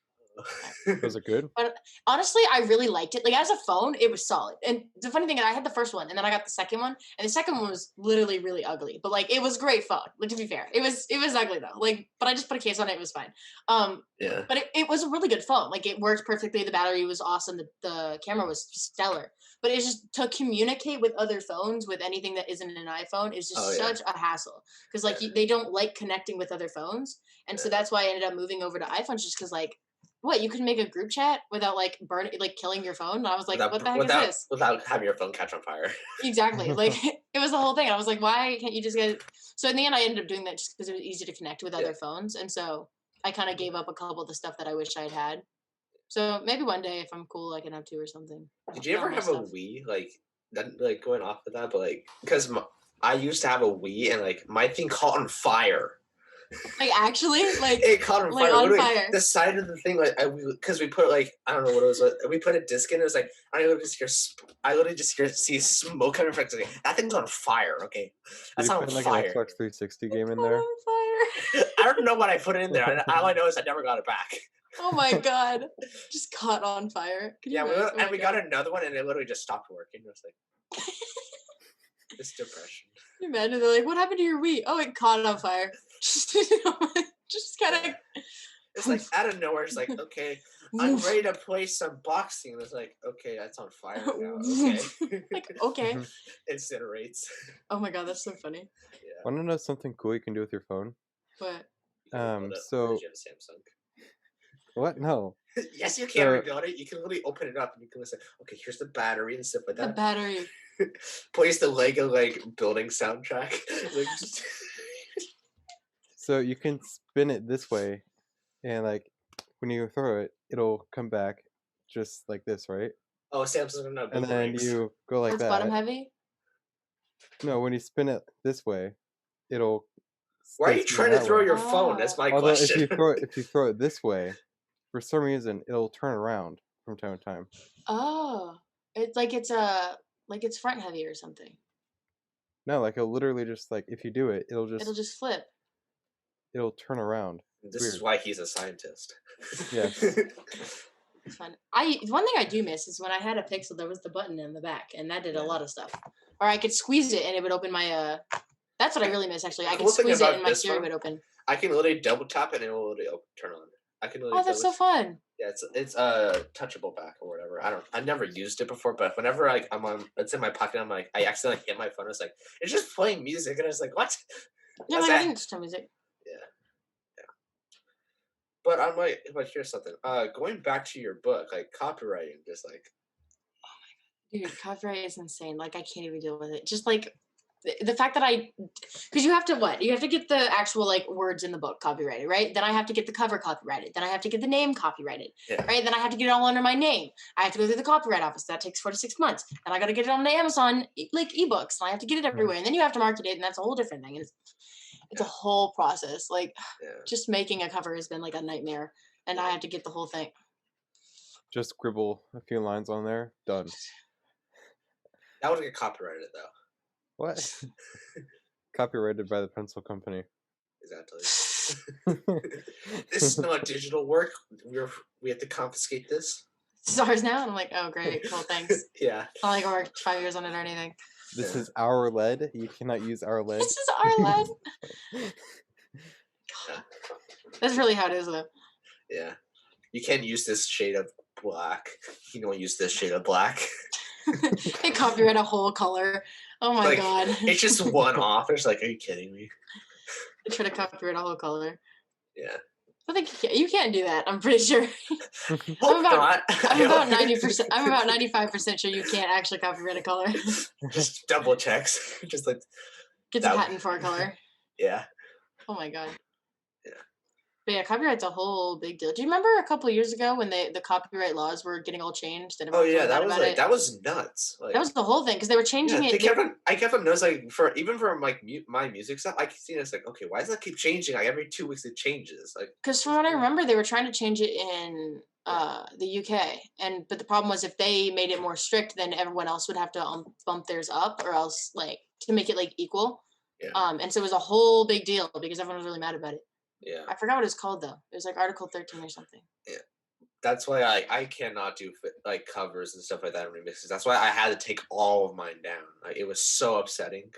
Was it good? But honestly, I really liked it. Like as a phone, it was solid. And the funny thing is I had the first one and then I got the second one. And the second one was literally really ugly. But like it was great phone. Like to be fair. It was ugly though. Like, but I just put a case on it, it was fine. Yeah. But it was a really good phone. Like it worked perfectly. The battery was awesome. The camera was stellar. But it's just to communicate with other phones with anything that isn't an iPhone is just such a hassle. Because like they don't like connecting with other phones. And so that's why I ended up moving over to iPhones just because like what, you can make a group chat without like killing your phone? And I was like, what the heck is this? Without having your phone catch on fire. Exactly. Like it was the whole thing. I was like, why can't you just get So in the end I ended up doing that just because it was easy to connect with other phones. And so I kind of gave up a couple of the stuff that I wish I'd had. So maybe one day if I'm cool I can have two or something. Did you ever have a Wii? Like that, like going off of that, but like because I used to have a Wii and like my thing caught on fire. Like actually, like it caught on like fire. On fire. The side of the thing, like because we put like I don't know what it was. We put a disc in. It was like I literally just see smoke coming from it. That thing's on fire. Okay, that's on like fire. An Xbox 360 game in there. On fire. I don't know what I put in there. All I know is I never got it back. Oh my god! Just caught on fire. We got another one, and it literally just stopped working. It was like this depression. Can you imagine? They're like, "What happened to your Wii?" Oh, it caught on fire. Just kind of. It's like out of nowhere. It's like, okay, I'm ready to play some boxing. And it's like, okay, that's on fire now. Okay. Like, okay. Incinerates. Oh my god, that's so funny. Yeah. Want to know something cool you can do with your phone? What? So. You have a Samsung. What? No. Yes, you can rebuild it. You can literally open it up and you can listen. Okay, here's the battery and stuff like that. The battery. Plays the Lego like building soundtrack. Like, so you can spin it this way, and like when you throw it, it'll come back just like this, right? Oh, Samsung's not. And then you go like that. Bottom heavy. No, when you spin it this way, it'll. Why are you trying to throw your phone? That's my question. If you throw it this way, for some reason it'll turn around from time to time. Oh, it's like it's front heavy or something. No, like it'll literally just like if you do it, it'll just flip. It'll turn around. This is why he's a scientist. Yeah. It's fun. One thing I do miss is when I had a Pixel, there was the button in the back, and that did a lot of stuff. Or I could squeeze it, and it would open my. That's what I really miss. Actually, I could squeeze it, and my Siri would open. I can literally double tap it, and it will literally turn on. I can. Oh, that's so fun. Yeah, it's touchable back or whatever. I've never used it before, but whenever I'm on, it's in my pocket. I'm like, I accidentally hit my phone. It's like it's just playing music, and I was like, what? Yeah, I didn't just music. Yeah. But I'm like, but here's something. Going back to your book, like copywriting, just like. Oh my god, dude, copyright is insane. Like I can't even deal with it. Just like. The fact that because you have to get the actual like words in the book copyrighted, right? Then I have to get the cover copyrighted. Then I have to get the name copyrighted, right? Then I have to get it all under my name. I have to go through the copyright office. That takes 4 to 6 months. And I got to get it on the Amazon like ebooks. And I have to get it everywhere. And then you have to market it, and that's a whole different thing. And it's a whole process. Like just making a cover has been like a nightmare, and I have to get the whole thing. Just scribble a few lines on there. Done. That would get copyrighted though. What? Copyrighted by the pencil company. Exactly. This is not digital work. We have to confiscate this. This is ours now? And I'm like, oh, great. Cool, thanks. Yeah. It's not like I worked 5 years on it or anything. This is our lead. You cannot use our lead. This is our lead. That's really how it is, though. Yeah. You can't use this shade of black. You don't use this shade of black. They copyright a whole color. Oh my god. It's just one off. It's like, are you kidding me? They try to copyright a whole color. Yeah. I think you can't do that. I'm pretty sure. I'm about 90%. I'm about 95% sure you can't actually copyright a color. Just double checks. Just like gets a patent for a color. Yeah. Oh my god. Yeah. But yeah, copyright's a whole big deal. Do you remember a couple of years ago when the copyright laws were getting all changed? And that was nuts. Like, that was the whole thing because they were changing it. I kept on noticing for like my music stuff. I keep seeing it's like, okay, why does that keep changing? Like every 2 weeks it changes. Like because from what I remember, they were trying to change it in the UK, but the problem was if they made it more strict, then everyone else would have to bump theirs up, or else like to make it like equal. Yeah. And so it was a whole big deal because everyone was really mad about it. Yeah. I forgot what it's called though. It was like Article 13 or something. Yeah. that's why I cannot do like covers and stuff like that and remixes. That's why I had to take all of mine down. Like it was so upsetting.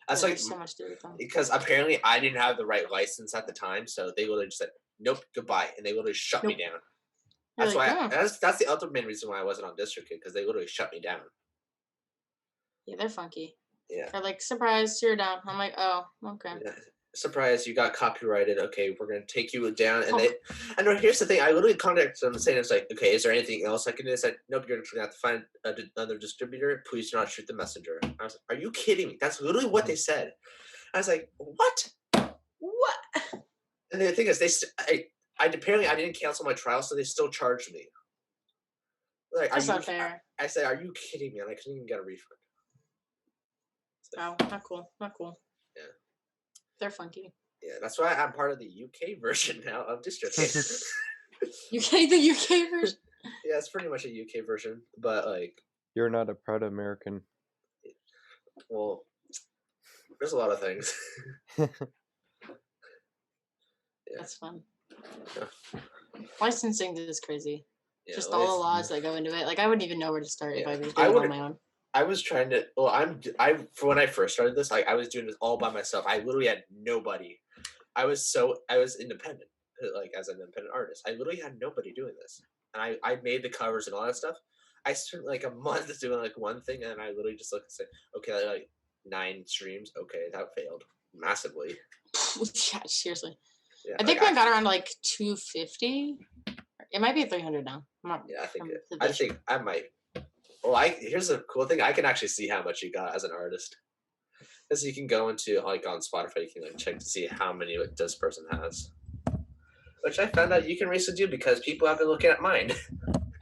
That's like so much to do with them. because apparently I didn't have the right license at the time, so they literally just said nope, goodbye, and they literally shut me down. That's You're why like, that's the other main reason why I wasn't on DistroKid, because they literally shut me down. Yeah, they're funky. Yeah. They're like, surprise, you're down. I'm like, oh, okay. Yeah. Surprise, you got copyrighted. Okay, we're gonna take you down. And I know. Here's the thing. I literally contacted them saying, "It's like, okay, is there anything else I can do?" They said, "Nope, you're gonna have to find another distributor. Please do not shoot the messenger." I was like, "Are you kidding me?" That's literally what they said. I was like, "What? What?" And the thing is, apparently I didn't cancel my trial, so they still charged me. Like, That's not fair. I said, "Are you kidding me?" And I couldn't even get a refund. So, oh, not cool. Not cool. Yeah. They're funky. Yeah, that's why I'm part of the UK version now of DistroKid. The UK version? Yeah, it's pretty much a UK version, but like... You're not a proud American. Well, there's a lot of things. Yeah. That's fun. Yeah. Licensing is crazy. Yeah, just all the laws that go into it. Like, I wouldn't even know where to start if I was doing it on my own. I was trying to. Well, for when I first started this, I was doing this all by myself. I literally had nobody. I was independent, like as an independent artist. I literally had nobody doing this, and I made the covers and all that stuff. I spent like a month doing like one thing, and I literally just looked and said, "Okay, like 9 streams. Okay, that failed massively." Yeah, seriously. Yeah, I think I got around like 250. It might be 300 now. Yeah, I think I might. Well, here's a cool thing. I can actually see how much you got as an artist. Because you can go into, like, on Spotify, you can, like, check to see how many this person has. Which I found out you can recently do because people have been looking at mine.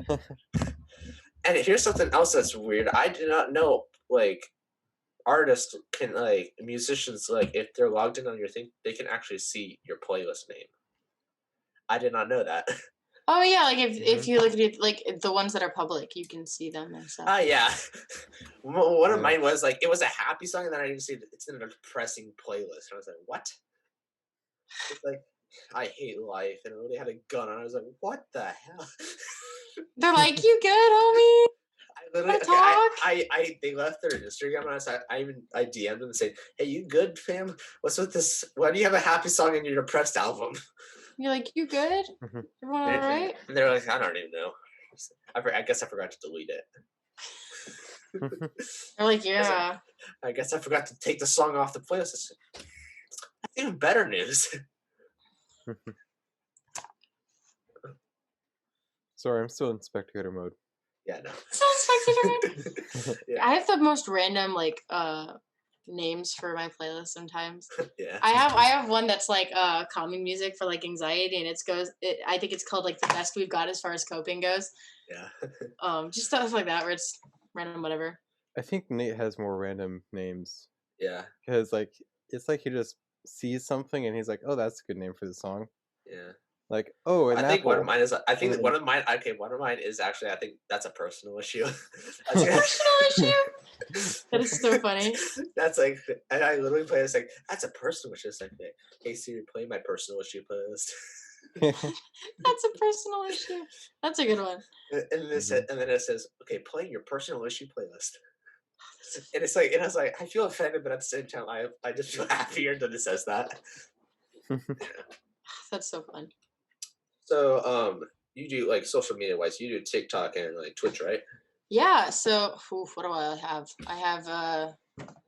And here's something else that's weird. I did not know, like, artists can, like, musicians, like, if they're logged in on your thing, they can actually see your playlist name. I did not know that. Oh yeah, like if you look at it, like the ones that are public, you can see them and stuff. Yeah. One of mine was like, it was a happy song, and then I didn't see it's in a depressing playlist. And I was like, what? It's like, I hate life, and I really had a gun, and I was like, what the hell? They're like, you good, homie? They left their Instagram, and I DM'd them and said, hey, you good, fam? What's with this? Why do you have a happy song in your depressed album? You're like, you good? Everyone all right? And they're like, I don't even know. I guess I forgot to delete it. They're like, yeah. I guess I forgot to take the song off the playlist. That's even better news. Sorry, I'm still in spectator mode. Yeah, no. Still in spectator mode? Yeah. I have the most random, like, names for my playlist sometimes. Yeah. I have one that's like calming music for like anxiety, and I think it's called like the best we've got as far as coping goes. Yeah. Just stuff like that where it's random whatever. I think Nate has more random names. Yeah. Because like it's like he just sees something and he's like, oh, that's a good name for the song. Yeah. Like, oh, I think one of mine is. I think one of mine. Okay, one of mine is actually. I think that's a personal issue. Personal issue. That is so funny. That's like, and I literally play this like, that's a personal issue. It's like, hey Siri, play my personal issue playlist. That's a personal issue. That's a good one. And then it says, okay, play your personal issue playlist. And it's like, and I was like, I feel offended, but at the same time, I just feel happier that it says that. That's so fun. So, you do like social media wise, you do TikTok and like Twitch, right? Yeah. So, what do I have? I have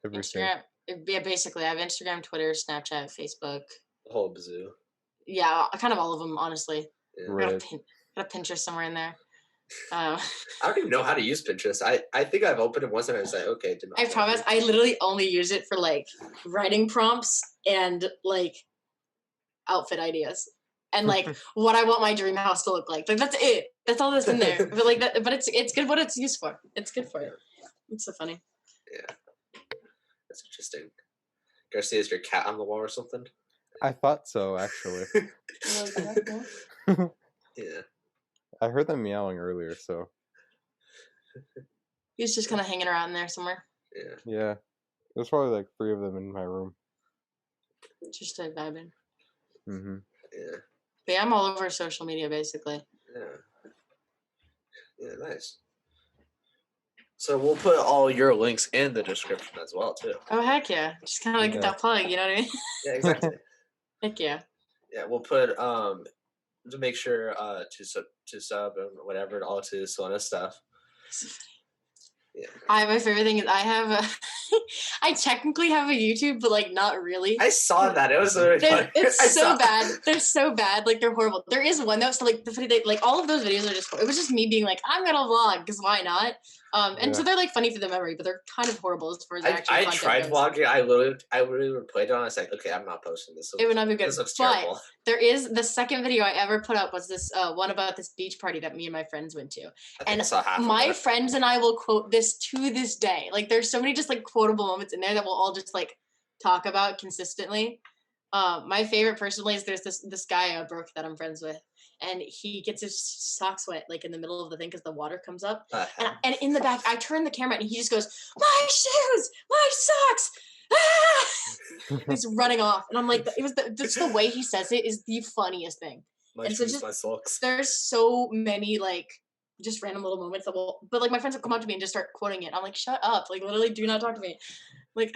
Instagram. Yeah, basically, I have Instagram, Twitter, Snapchat, Facebook. The whole bazoo. Yeah, kind of all of them, honestly. Yeah. Got a Pinterest somewhere in there. I don't even know how to use Pinterest. I think I've opened it once and I was like, okay. I promise, I literally only use it for like writing prompts and like outfit ideas. And like what I want my dream house to look like. Like that's it. That's all that's in there. But like that, but it's good what it's used for. It's good for it. It's so funny. Yeah. That's interesting. Garcia, is your cat on the wall or something? I thought so, actually. Yeah. I heard them meowing earlier, so. He's just kind of hanging around in there somewhere. Yeah. Yeah. There's probably like 3 of them in my room. Just like vibing. Mm-hmm. Yeah. But yeah, I'm all over social media, basically. Yeah. Yeah, nice. So we'll put all your links in the description as well too. Oh heck yeah! Just kind of like get that plug, you know what I mean? Yeah, exactly. Heck yeah. Yeah, we'll put to make sure to sub and whatever all to Solana stuff. Yeah. My favorite thing is I have I technically have a YouTube, but like not really. I saw that. It was really funny. It's so bad. They're so bad. Like they're horrible. There is one though. So like the funny thing, like all of those videos are just. It was just me being like, I'm gonna vlog because why not? And so they're like funny for the memory, but they're kind of horrible as far as actual I content tried goes. vlogging. I literally replayed it on. I was like, okay, I'm not posting this. It would not be good. This looks terrible. There is the second video I ever put up was this one about this beach party that me and my friends went to, and my friends and I will quote this to this day. Like there's so many just like quotable moments in there that we'll all just like talk about consistently. My favorite personally is there's this guy Brooke that I'm friends with, and he gets his socks wet like in the middle of the thing because the water comes up, and in the back I turn the camera and he just goes, my shoes, my socks. Ah! He's running off, and I'm like, it was just the way he says it is the funniest thing. My and shoes, so just, my socks. there's so many like just random little moments that will, but like my friends will come up to me and just start quoting it. I'm like, shut up, like literally do not talk to me, like.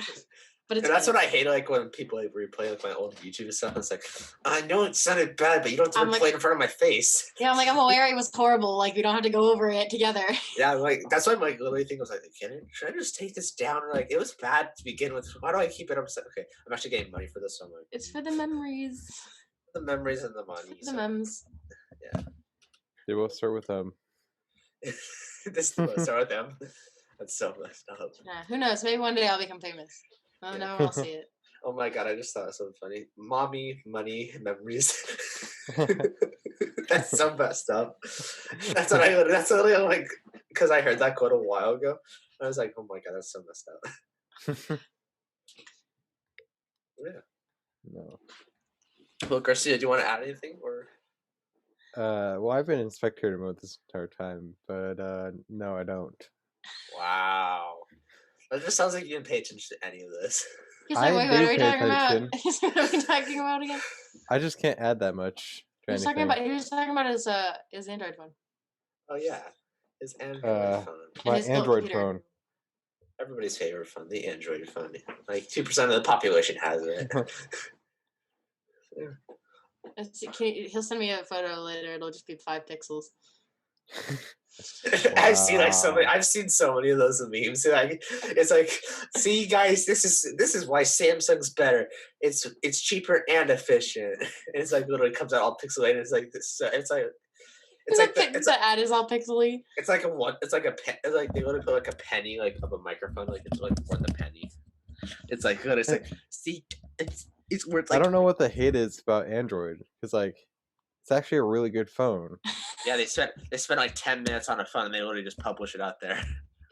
But it's that's what I hate, like when people like replay like my old YouTube stuff. It's like, I know it sounded bad, but you don't have to replay it in front of my face. Yeah, I'm like, I'm aware it was horrible. Like we don't have to go over it together. Yeah, like that's why my literally thing was like, should I just take this down? Or like it was bad to begin with. Why do I keep it? I'm like, okay, I'm actually getting money for this. So I'm like, it's for the memories. The memories and the money. The memes. Yeah. They will start with This will start with them. That's so messed up. Yeah, who knows? Maybe one day I'll become famous. Oh, no one will see it. Oh my god, I just thought it was so funny. Mommy, money, memories. That's so messed up. That's literally like, because I heard that quote a while ago. I was like, oh my god, that's so messed up. Yeah. No. Well, Garcia, do you want to add anything or? Well, I've been in spectator mode this entire time, but no, I don't. Wow. That just sounds like you didn't pay attention to any of this. He's like, wait, what are we talking about? What are we talking about again? I just can't add that much. He was talking about his Android phone. Oh yeah, his Android phone. My Android phone. Everybody's favorite phone, the Android phone. Like 2% of the population has it. Yeah. He'll send me a photo later. It'll just be 5 pixels. Wow. I've seen so many of those memes. Like, it's like, see guys, this is why Samsung's better. It's cheaper and efficient. It's like literally comes out all pixelated. It's like this. It's like the ad is all pixely. It's like they literally put like a penny like of a microphone. Like it's like worth a penny. It's like good. It's like see, it's worth. Like, I don't know what the hate is about Android because like it's actually a really good phone. Yeah, they spent like 10 minutes on a phone and they literally just publish it out there.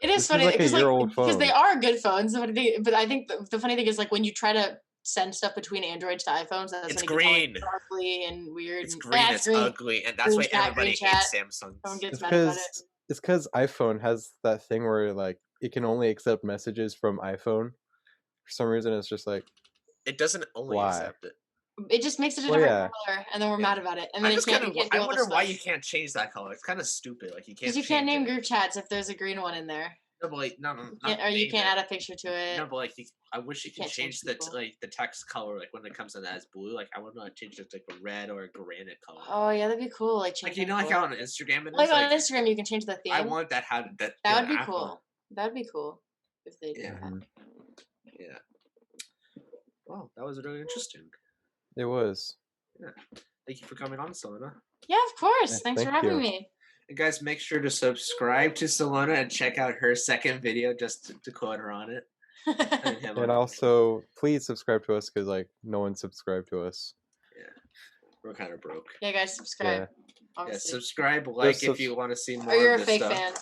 It is funny because they are good phones. But I think the funny thing is like when you try to send stuff between Androids to iPhones, that's it's when green. It gets all ugly and weird. It's green. It's ugly, and that's why everybody hates Samsung. Someone gets mad about it. It's because iPhone has that thing where like it can only accept messages from iPhone. For some reason, it's just like it doesn't only accept it. It just makes it a different color, and then we're mad about it. And then I wonder why you can't change that color. It's kind of stupid. Like you can't. Because you can't name group chats if there's a green one in there. No, but like, no, or you can't add a picture to it. No, but like, I wish you can change the text color. Like when it comes in as blue, like I would not change it to like a red or a granite color. Oh yeah, that'd be cool. Like like how on Instagram it is. Like on Instagram, you can change the theme. I want that. That would be cool. That'd be cool if they did that. Yeah. Wow, that was really interesting. It was. Yeah. Thank you for coming on, Solana. Yeah, of course. Thanks for having me. And guys, make sure to subscribe to Solana and check out her second video just to quote her on it. And also, please subscribe to us because like no one subscribed to us. Yeah, we're kind of broke. Yeah, guys, subscribe. Yeah. Yeah, subscribe, like if you want to see more. Or you're of a this fake stuff. fan.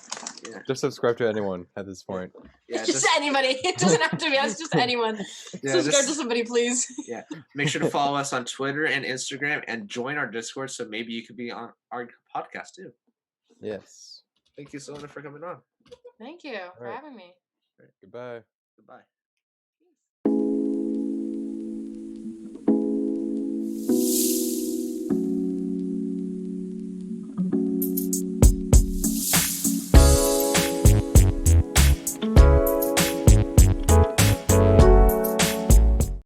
Yeah. Just subscribe to anyone at this point. Yeah, just anybody. It doesn't have to be us. Just anyone. Subscribe to somebody, please. Yeah. Make sure to follow us on Twitter and Instagram, and join our Discord so maybe you could be on our podcast too. Yes. Thank you, Solana, for coming on. Thank you for having me. All right. Goodbye. Goodbye.